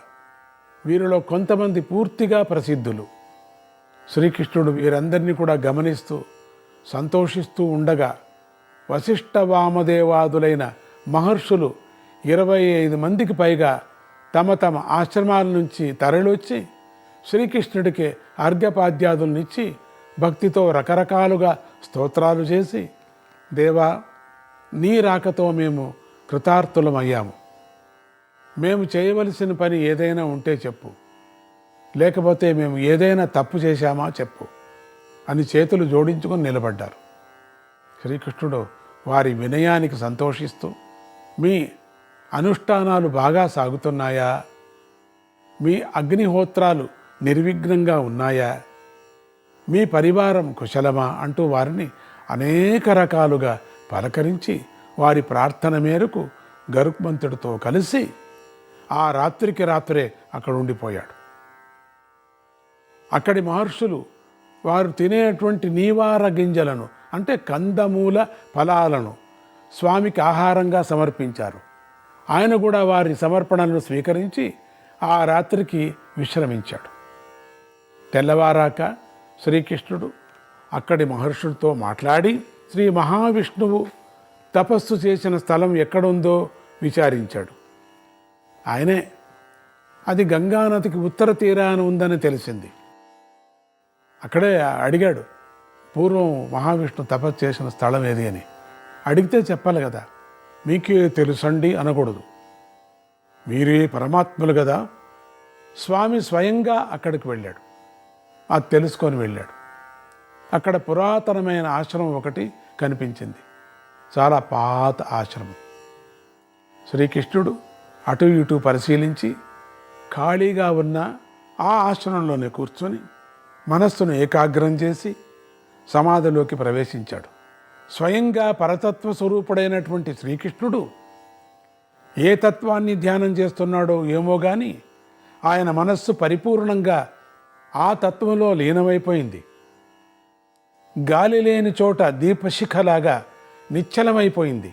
వీరిలో కొంతమంది పూర్తిగా ప్రసిద్ధులు. శ్రీకృష్ణుడు వీరందరినీ కూడా గమనిస్తూ సంతోషిస్తూ ఉండగా వశిష్ఠ వామదేవాదులైన మహర్షులు 25 మందికి పైగా తమ ఆశ్రమాల నుంచి తరలివచ్చి శ్రీకృష్ణుడికి అర్ఘ్యపాద్యాదులనిచ్చి భక్తితో రకరకాలుగా స్తోత్రాలు చేసి, దేవా, నీ రాకతో మేము కృతార్థులమయ్యాము. మేము చేయవలసిన పని ఏదైనా ఉంటే చెప్పు, లేకపోతే మేము ఏదైనా తప్పు చేశామా చెప్పు అని చేతులు జోడించుకొని నిలబడ్డారు. శ్రీకృష్ణుడు వారి వినయానికి సంతోషిస్తూ, మీ అనుష్ఠానాలు బాగా సాగుతున్నాయా? మీ అగ్నిహోత్రాలు నిర్విఘ్నంగా ఉన్నాయా? మీ పరివారం కుశలమా అంటూ వారిని అనేక రకాలుగా పలకరించి వారి ప్రార్థన మేరకు గరుత్మంతుడితో కలిసి ఆ రాత్రికి రాత్రే అక్కడ ఉండిపోయాడు. అక్కడి మహర్షులు వారు తినేటువంటి నీవార గింజలను అంటే కందమూల ఫలాలను స్వామికి ఆహారంగా సమర్పించారు. ఆయన కూడా వారి సమర్పణలను స్వీకరించి ఆ రాత్రికి విశ్రమించాడు. తెల్లవారాక శ్రీకృష్ణుడు అక్కడి మహర్షులతో మాట్లాడి శ్రీ మహావిష్ణువు తపస్సు చేసిన స్థలం ఎక్కడుందో విచారించాడు. ఆయనే అది గంగానదికి ఉత్తర తీరాన ఉందని తెలిసింది. అక్కడే అడిగాడు, పూర్వం మహావిష్ణు తపస్సు చేసిన స్థలం ఏది అని. అడిగితే చెప్పాలి కదా, మీకే తెలుసండి అనకూడదు. మీరే పరమాత్ములు కదా. స్వామి స్వయంగా అక్కడికి వెళ్ళాడు, అది తెలుసుకొని వెళ్ళాడు. అక్కడ పురాతనమైన ఆశ్రమం ఒకటి కనిపించింది, చాలా పాత ఆశ్రమం. శ్రీకృష్ణుడు అటు ఇటు పరిశీలించి ఖాళీగా ఉన్న ఆ ఆశ్రమంలోనే కూర్చొని మనస్సును ఏకాగ్రం చేసి సమాధిలోకి ప్రవేశించాడు. స్వయంగా పరతత్వ స్వరూపుడైనటువంటి శ్రీకృష్ణుడు ఏ తత్వాన్ని ధ్యానం చేస్తున్నాడో ఏమో కానీ ఆయన మనస్సు పరిపూర్ణంగా ఆ తత్వంలో లీనమైపోయింది. గాలి లేని చోట దీపశిఖలాగా నిశ్చలమైపోయింది.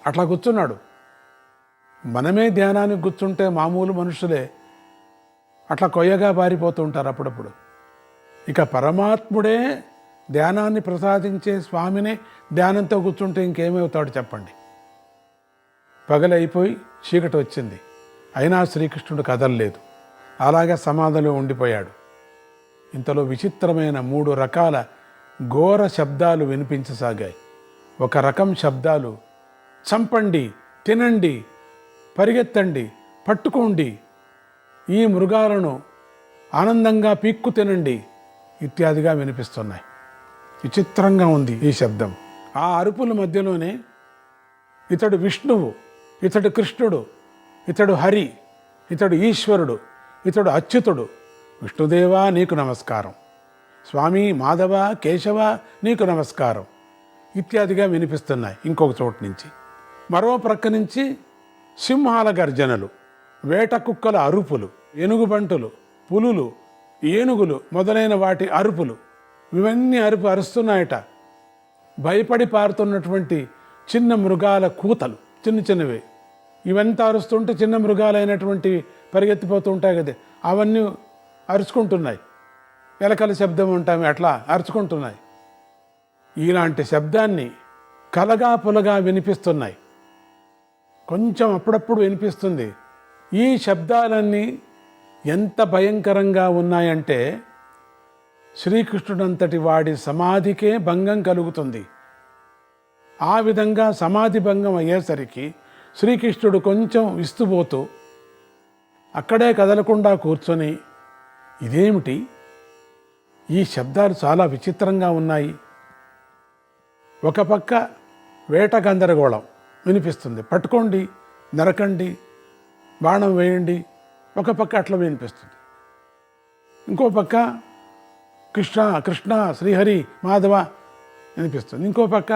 అట్లా కూర్చున్నాడు. మనమే ధ్యానానికి కూర్చుంటే మామూలు మనుషులే అట్లా కొయ్యగా పారిపోతూ ఉంటారు అప్పుడప్పుడు. ఇక పరమాత్ముడే ధ్యానాన్ని ప్రసాదించే స్వామినే ధ్యానంతో కూర్చుంటే ఇంకేమవుతాడు చెప్పండి. పగలైపోయి చీకటి వచ్చింది, అయినా శ్రీకృష్ణుడు కదలలేదు, అలాగే సమాధిలో ఉండిపోయాడు. ఇంతలో విచిత్రమైన 3 రకాల ఘోర శబ్దాలు వినిపించసాగాయి. ఒక రకం శబ్దాలు చంపండి, తినండి, పరిగెత్తండి, పట్టుకోండి, ఈ మృగాలను ఆనందంగా పీక్కు తినండి ఇత్యాదిగా వినిపిస్తున్నాయి. విచిత్రంగా ఉంది ఈ శబ్దం. ఆ అరుపుల మధ్యలోనే ఇతడు విష్ణువు, ఇతడు కృష్ణుడు, ఇతడు హరి, ఇతడు ఈశ్వరుడు, ఇతడు అచ్యుతుడు, విష్ణుదేవా నీకు నమస్కారం, స్వామి మాధవ కేశవ నీకు నమస్కారం ఇత్యాదిగా వినిపిస్తున్నాయి. ఇంకొక చోటు నుంచి మరో ప్రక్క నుంచి సింహాల గర్జనలు, వేట కుక్కల అరుపులు, ఏనుగుబంటులు, పులులు, ఏనుగులు మొదలైన వాటి అరుపులు, ఇవన్నీ అరుస్తున్నాయట. భయపడి పారుతున్నటువంటి చిన్న మృగాల కూతలు, చిన్న చిన్నవి, ఇవంతా అరుస్తుంటే చిన్న మృగాలైనటువంటి పరిగెత్తిపోతూ ఉంటాయి కదా, అవన్నీ అరుచుకుంటున్నాయి. ఎలకల శబ్దం ఉంటాయి, అట్లా అరుచుకుంటున్నాయి. ఇలాంటి శబ్దాన్ని కలగా పులగా వినిపిస్తున్నాయి. కొంచెం అప్పుడప్పుడు వినిపిస్తుంది. ఈ శబ్దాలన్నీ ఎంత భయంకరంగా ఉన్నాయంటే శ్రీకృష్ణుడంతటి వాడి సమాధికే భంగం కలుగుతుంది. ఆ విధంగా సమాధి భంగం అయ్యేసరికి శ్రీకృష్ణుడు కొంచెం విస్తుపోతూ అక్కడే కదలకుండా కూర్చొని, ఇదేమిటి, ఈ శబ్దాలు చాలా విచిత్రంగా ఉన్నాయి. ఒక పక్క వేట గందరగోళం వినిపిస్తుంది, పట్టుకోండి, నరకండి, బాణం వేయండి, ఒక పక్క అట్లా వినిపిస్తుంది. ఇంకో పక్క కృష్ణ కృష్ణ శ్రీహరి మాధవ వినిపిస్తుంది. ఇంకో పక్క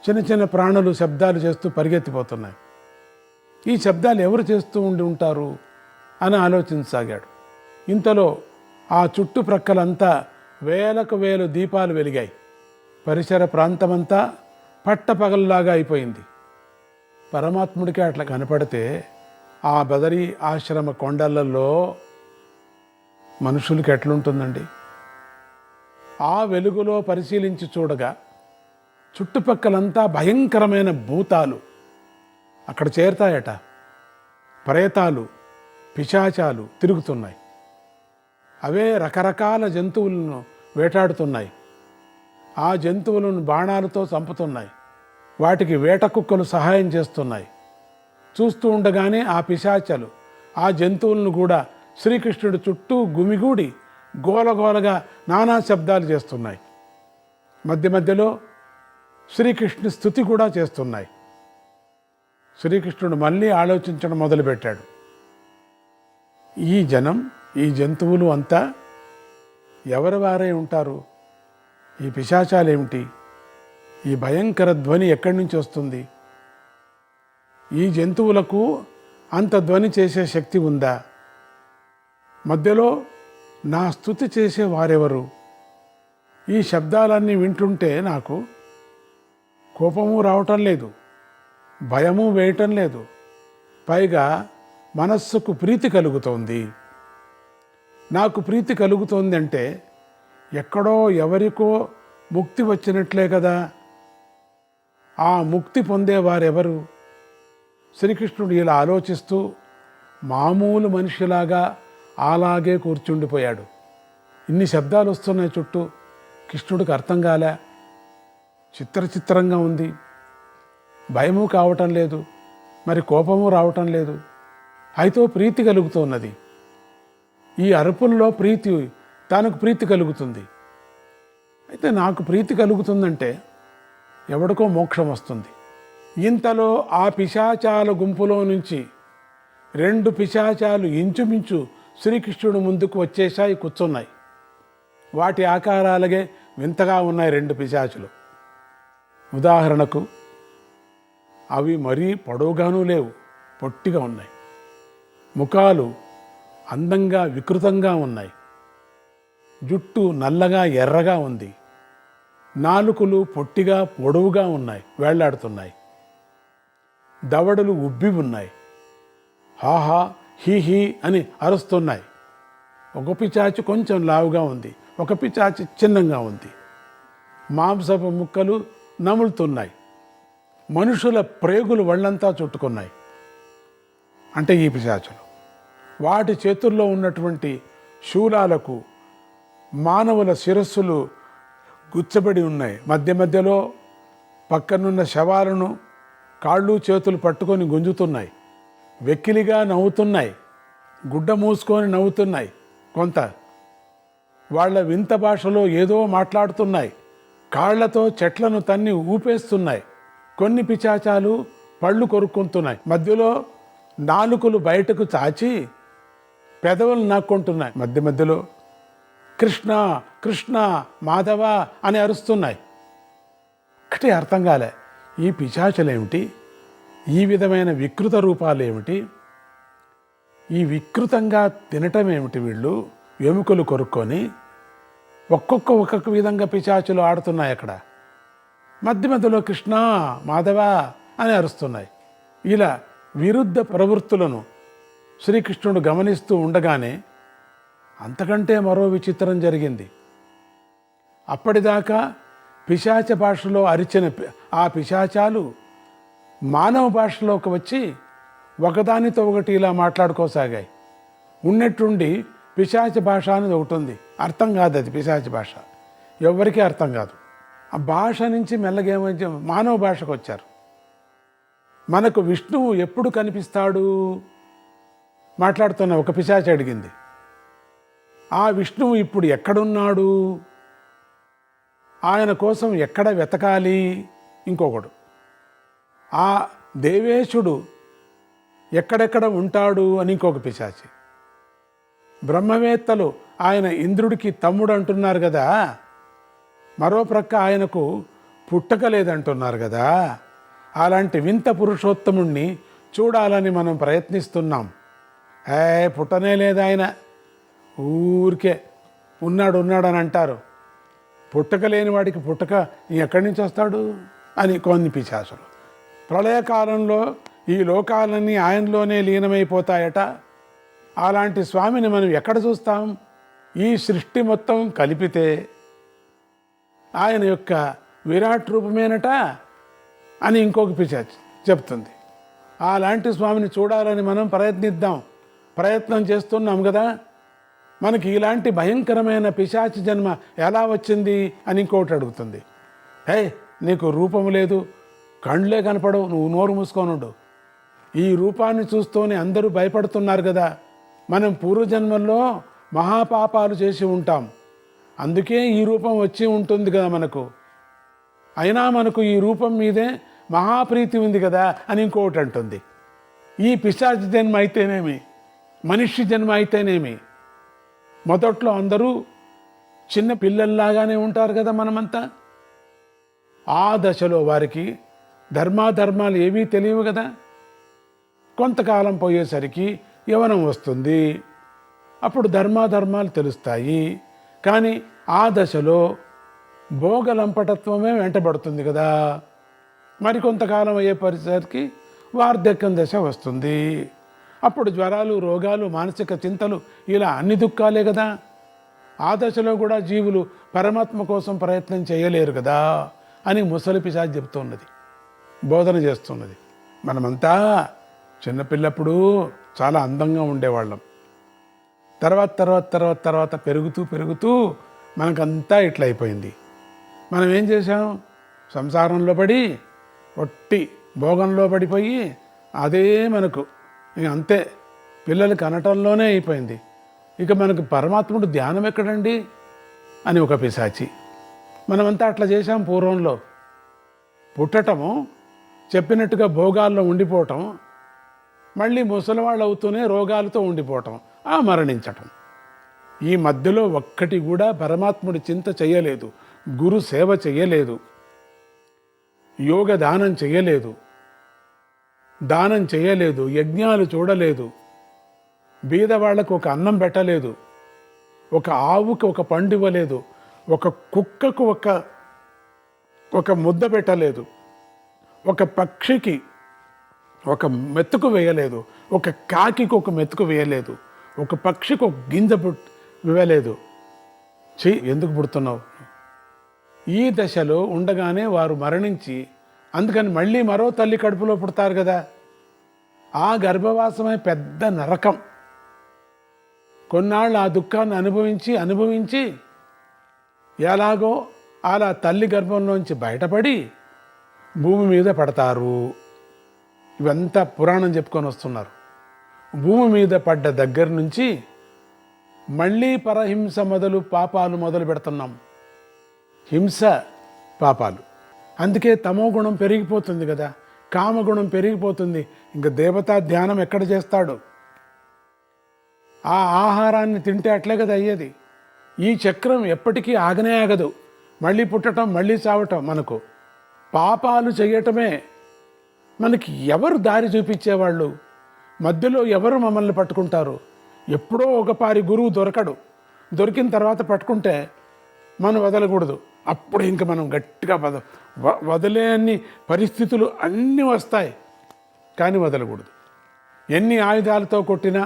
చిన్న చిన్న ప్రాణులు శబ్దాలు చేస్తూ పరిగెత్తిపోతున్నాయి. ఈ శబ్దాలు ఎవరు చేస్తూ ఉంటారు అని ఆలోచించసాగాడు. ఇంతలో ఆ చుట్టుప్రక్కలంతా వేలకు వేలు దీపాలు వెలిగాయి. పరిసర ప్రాంతమంతా పట్టపగల్లాగా అయిపోయింది. పరమాత్ముడికి అట్లా కనపడితే ఆ బదరీ ఆశ్రమ కొండలలో మనుషులకి ఎట్లుంటుందండి? ఆ వెలుగులో పరిశీలించి చూడగా చుట్టుపక్కలంతా భయంకరమైన భూతాలు అక్కడ చేరుతాయట. ప్రేతాలు, పిశాచాలు తిరుగుతున్నాయి. అవే రకరకాల జంతువులను వేటాడుతున్నాయి. ఆ జంతువులను బాణాలతో చంపుతున్నాయి. వాటికి వేట కుక్కలు సహాయం చేస్తున్నాయి. చూస్తూ ఉండగానే ఆ పిశాచాలు ఆ జంతువులను కూడా శ్రీకృష్ణుడి చుట్టూ గుమిగూడి గోలగోలగా నానా శబ్దాలు చేస్తున్నాయి. మధ్య మధ్యలో శ్రీకృష్ణుని స్తుతి కూడా చేస్తున్నాయి. శ్రీకృష్ణుడు మళ్ళీ ఆలోచించడం మొదలుపెట్టాడు. ఈ జనం, ఈ జంతువులు అంతా ఎవరి వారై ఉంటారు? ఈ పిశాచాలేమిటి? ఈ భయంకర ధ్వని ఎక్కడి నుంచి వస్తుంది? ఈ జంతువులకు అంత ధ్వని చేసే శక్తి ఉందా? మధ్యలో నా స్తుతి చేసే వారెవరు? ఈ శబ్దాలన్నీ వింటుంటే నాకు కోపము రావటం లేదు, భయము వేయటం లేదు, పైగా మనస్సుకు ప్రీతి కలుగుతోంది. నాకు ప్రీతి కలుగుతోంది అంటే ఎక్కడో ఎవరికో ముక్తి వచ్చినట్లే కదా. ఆ ముక్తి పొందేవారెవరు? శ్రీకృష్ణుడు ఇలా ఆలోచిస్తూ మామూలు మనిషిలాగా అలాగే కూర్చుండిపోయాడు. ఇన్ని శబ్దాలు వస్తున్నాయి చుట్టూ, కృష్ణుడికి అర్థం కాలే. చిత్రంగా ఉంది. భయము కావటం లేదు, మరి కోపము రావటం లేదు, అయితే ప్రీతి కలుగుతున్నది. ఈ అరుపుల్లో ప్రీతి, తనకు ప్రీతి కలుగుతుంది. అయితే నాకు ప్రీతి కలుగుతుందంటే ఎవడికో మోక్షం వస్తుంది. ఇంతలో ఆ పిశాచాల గుంపులో నుంచి 2 పిశాచాలు ఇంచుమించు శ్రీకృష్ణుడు ముందుకు వచ్చేసాయి, కూర్చున్నాయి. వాటి ఆకారాలగే వింతగా ఉన్నాయి 2 పిశాచులు. ఉదాహరణకు అవి మరీ పొడవుగానూ లేవు, పొట్టిగా ఉన్నాయి. ముఖాలు అందంగా వికృతంగా ఉన్నాయి. జుట్టు నల్లగా ఎర్రగా ఉంది. నాలుకలు పొట్టిగా పొడవుగా ఉన్నాయి, వేళ్లాడుతున్నాయి. దవడలు ఉబ్బి ఉన్నాయి. హాహా హీ అని అరుస్తున్నాయి. ఒక పిశాచి కొంచెం లావుగా ఉంది, ఒక పిశాచి చిన్నంగా ఉంది. మాంసపు ముక్కలు నములుతున్నాయి. మనుషుల ప్రేగులు ఒళ్ళంతా చుట్టుకున్నాయి. అంటే ఈ పిశాచులు. వాటి చేతుల్లో ఉన్నటువంటి శూలాలకు మానవుల శిరస్సులు గుచ్చబడి ఉన్నాయి. మధ్యలో పక్కనున్న శవాలను కాళ్ళు చేతులు పట్టుకొని గుంజుతున్నాయి. వెక్కిలిగా నవ్వుతున్నాయి, గుడ్డ మూసుకొని నవ్వుతున్నాయి. కొంత వాళ్ళ వింత భాషలో ఏదో మాట్లాడుతున్నాయి. కాళ్లతో చెట్లను తన్ని ఊపేస్తున్నాయి. కొన్ని పిశాచాలు పళ్ళు కొరుక్కుంటున్నాయి. మధ్యలో నాలుకలు బయటకు చాచి పెదవులు నాక్కుంటున్నాయి. మధ్యలో కృష్ణ కృష్ణ మాధవ అని అరుస్తున్నాయి. ఒకటి అర్థం కాలే, ఈ పిశాచులేమిటి, ఈ విధమైన వికృత రూపాలేమిటి, ఈ వికృతంగా తినటం ఏమిటి? వీళ్ళు ఎముకలు కొరుక్కొని ఒక్కొక్క విధంగా పిశాచులు ఆడుతున్నాయి. అక్కడ మధ్యలో కృష్ణ మాధవ అని అరుస్తున్నాయి. ఇలా విరుద్ధ ప్రవృత్తులను శ్రీకృష్ణుడు గమనిస్తూ ఉండగానే అంతకంటే మరో విచిత్రం జరిగింది. అప్పటిదాకా పిశాచ భాషలో అరిచిన ఆ పిశాచాలు మానవ భాషలోకి వచ్చి ఒకదానితో ఒకటి ఇలా మాట్లాడుకోసాగాయి. ఉన్నట్టుండి పిశాచ భాష అనేది ఒకటి ఉంది, అర్థం కాదు. అది పిశాచ భాష, ఎవరికీ అర్థం కాదు. ఆ భాష నుంచి మెల్లగా ఏమైంది, మానవ భాషకు వచ్చారు. మనకు విష్ణువు ఎప్పుడు కనిపిస్తాడు మాట్లాడుతున్న ఒక పిశాచి అడిగింది. ఆ విష్ణువు ఇప్పుడు ఎక్కడున్నాడు, ఆయన కోసం ఎక్కడ వెతకాలి? ఇంకొకడు, ఆ దేవేశుడు ఎక్కడెక్కడ ఉంటాడు అని ఇంకొక పిశాచి. బ్రహ్మవేత్తలు ఆయన ఇంద్రుడికి తమ్ముడు అంటున్నారు కదా, మరో ప్రక్క ఆయనకు పుట్టక లేదంటున్నారు కదా. అలాంటి వింత పురుషోత్తముణ్ణి చూడాలని మనం ప్రయత్నిస్తున్నాం. పుట్టనే లేదు ఆయన, ఊరికే ఉన్నాడు అని అంటారు. పుట్టక లేని వాడికి పుట్టక ఎక్కడి నుంచి వస్తాడు అని కొన్ని పిశాచులు. ప్రళయకాలంలో ఈ లోకాలన్నీ ఆయనలోనే లీనమైపోతాయట. అలాంటి స్వామిని మనం ఎక్కడ చూస్తాం? ఈ సృష్టి మొత్తం కలిపితే ఆయన యొక్క విరాట్ రూపమేనట అని ఇంకొక పిశాచి చెప్తుంది. అలాంటి స్వామిని చూడాలని మనం ప్రయత్నం చేస్తున్నాం కదా. మనకి ఇలాంటి భయంకరమైన పిశాచి జన్మ ఎలా వచ్చింది అని ఇంకోటి అడుగుతుంది. నీకు రూపము లేదు, కళ్ళే కనపడవు, నువ్వు నోరు మూసుకోనుండు. ఈ రూపాన్ని చూస్తూనే అందరూ భయపడుతున్నారు కదా. మనం పూర్వజన్మల్లో మహాపాపాలు చేసి ఉంటాం, అందుకే ఈ రూపం వచ్చి ఉంటుంది కదా మనకు. అయినా మనకు ఈ రూపం మీదే మహాప్రీతి ఉంది కదా అని ఇంకోటి అంటుంది. ఈ పిశాచి జన్మ అయితేనేమి, మనిషి జన్మ అయితేనేమి, మొదట్లో అందరూ చిన్న పిల్లల్లాగానే ఉంటారు కదా మనమంతా. ఆ దశలో వారికి ధర్మాలు ఏవీ తెలియవు కదా. కొంతకాలం పోయేసరికి యవ్వనం వస్తుంది, అప్పుడు ధర్మాలు తెలుస్తాయి. కానీ ఆ దశలో భోగలంపటత్వమే వెంటబడుతుంది కదా. మరి కొంతకాలం అయ్యే పరిసరికి వార్ధక్యం దశ వస్తుంది. అప్పుడు జ్వరాలు, రోగాలు, మానసిక చింతలు, ఇలా అన్ని దుఃఖాలే కదా. ఆ దశలో కూడా జీవులు పరమాత్మ కోసం ప్రయత్నం చేయలేరు కదా అని ముసలి పిశాచి చెప్తున్నది, బోధన చేస్తున్నది. మనమంతా చిన్నపిల్లప్పుడు చాలా అందంగా ఉండేవాళ్ళం. తర్వాత తర్వాత తర్వాత తర్వాత పెరుగుతూ పెరుగుతూ మనకంతా ఇట్లా అయిపోయింది. మనం ఏం చేసాం? సంసారంలో పడి ఒట్టి భోగంలో పడిపోయి అదే మనకు ఇక అంతే, పిల్లలకి అనటంలోనే అయిపోయింది. ఇక మనకు పరమాత్ముడు ధ్యానం ఎక్కడండి అని ఒక పిశాచి. మనమంతా అట్లా చేశాం పూర్వంలో. పుట్టటము, చెప్పినట్టుగా భోగాల్లో ఉండిపోవటం, మళ్ళీ ముసలివాళ్ళు అవుతూనే రోగాలతో ఉండిపోవటం, ఆ మరణించటం. ఈ మధ్యలో ఒక్కటి కూడా పరమాత్ముడి చింత చేయలేదు, గురు సేవ చేయలేదు, యోగ దానం చేయలేదు, దానం చేయలేదు, యజ్ఞాలు చూడలేదు, బీదవాళ్లకు ఒక అన్నం పెట్టలేదు, ఒక ఆవుకి ఒక పండు ఇవ్వలేదు, ఒక కుక్కకు ఒక ముద్ద పెట్టలేదు, ఒక పక్షికి ఒక మెతుకు వేయలేదు, ఒక కాకికి ఒక మెతుకు వేయలేదు, ఒక పక్షికి ఒక గింజ ఇవ్వలేదు. ఎందుకు పుడుతున్నావు? ఈ దశలో ఉండగానే వారు మరణించి, అందుకని మళ్ళీ మరో తల్లి కడుపులో పుడతారు కదా. ఆ గర్భవాసమే పెద్ద నరకం. కొన్నాళ్ళు ఆ దుఃఖాన్ని అనుభవించి ఎలాగో అలా తల్లి గర్భంలోంచి బయటపడి భూమి మీద పడతారు. ఇవంతా పురాణం చెప్పుకొని వస్తున్నారు. భూమి మీద పడ్డ దగ్గర నుంచి మళ్ళీ పరహింస పాపాలు మొదలు పెడుతున్నాం. హింస పాపాలు. అందుకే తమో గుణం పెరిగిపోతుంది కదా, కామగుణం పెరిగిపోతుంది. ఇంకా దేవతా ధ్యానం ఎక్కడ చేస్తాడు? ఆ ఆహారాన్ని తింటే అట్లే కదా అయ్యేది. ఈ చక్రం ఎప్పటికీ ఆగనే ఆగదు. మళ్ళీ పుట్టడం, మళ్ళీ చావటం. మనకు పాపాలు చేయటమే. మనకి ఎవరు దారి చూపించేవాళ్ళు? మధ్యలో ఎవరు మమ్మల్ని పట్టుకుంటారు? ఎప్పుడో ఒక పారి గురువు దొరకడు. దొరికిన తర్వాత పట్టుకుంటే మనం వదలకూడదు. అప్పుడు ఇంక మనం గట్టిగా వదిలేని పరిస్థితులు అన్నీ వస్తాయి, కానీ వదలకూడదు. ఎన్ని ఆయుధాలతో కొట్టినా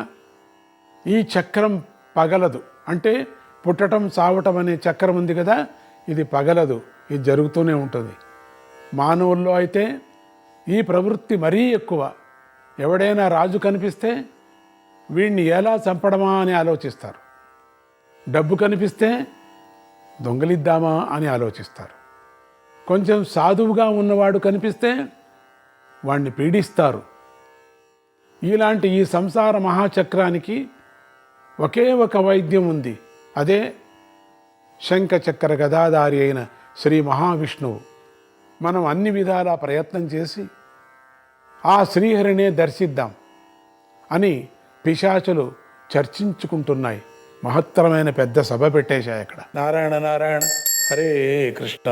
ఈ చక్రం పగలదు. అంటే పుట్టడం, చావటం అనే చక్రం ఉంది కదా, ఇది పగలదు, ఇది జరుగుతూనే ఉంటుంది. మానవుల్లో అయితే ఈ ప్రవృత్తి మరీ ఎక్కువ. ఎవడైనా రాజు కనిపిస్తే వీడిని ఎలా చంపడమా అని ఆలోచిస్తారు. డబ్బు కనిపిస్తే దొంగలిద్దామా అని ఆలోచిస్తారు. కొంచెం సాధువుగా ఉన్నవాడు కనిపిస్తే వాణ్ణి పీడిస్తారు. ఇలాంటి ఈ సంసార మహాచక్రానికి ఒకే ఒక వైద్యం ఉంది. అదే శంఖచక్ర గదాధారి అయిన శ్రీ మహావిష్ణువు. మనం అన్ని విధాలా ప్రయత్నం చేసి ఆ శ్రీహరినే దర్శిద్దాం అని పిశాచులు చర్చించుకుంటున్నాయి. మహత్తరమైన పెద్ద సభ పెట్టేశాయి అక్కడ. నారాయణ నారాయణ, హరే కృష్ణ.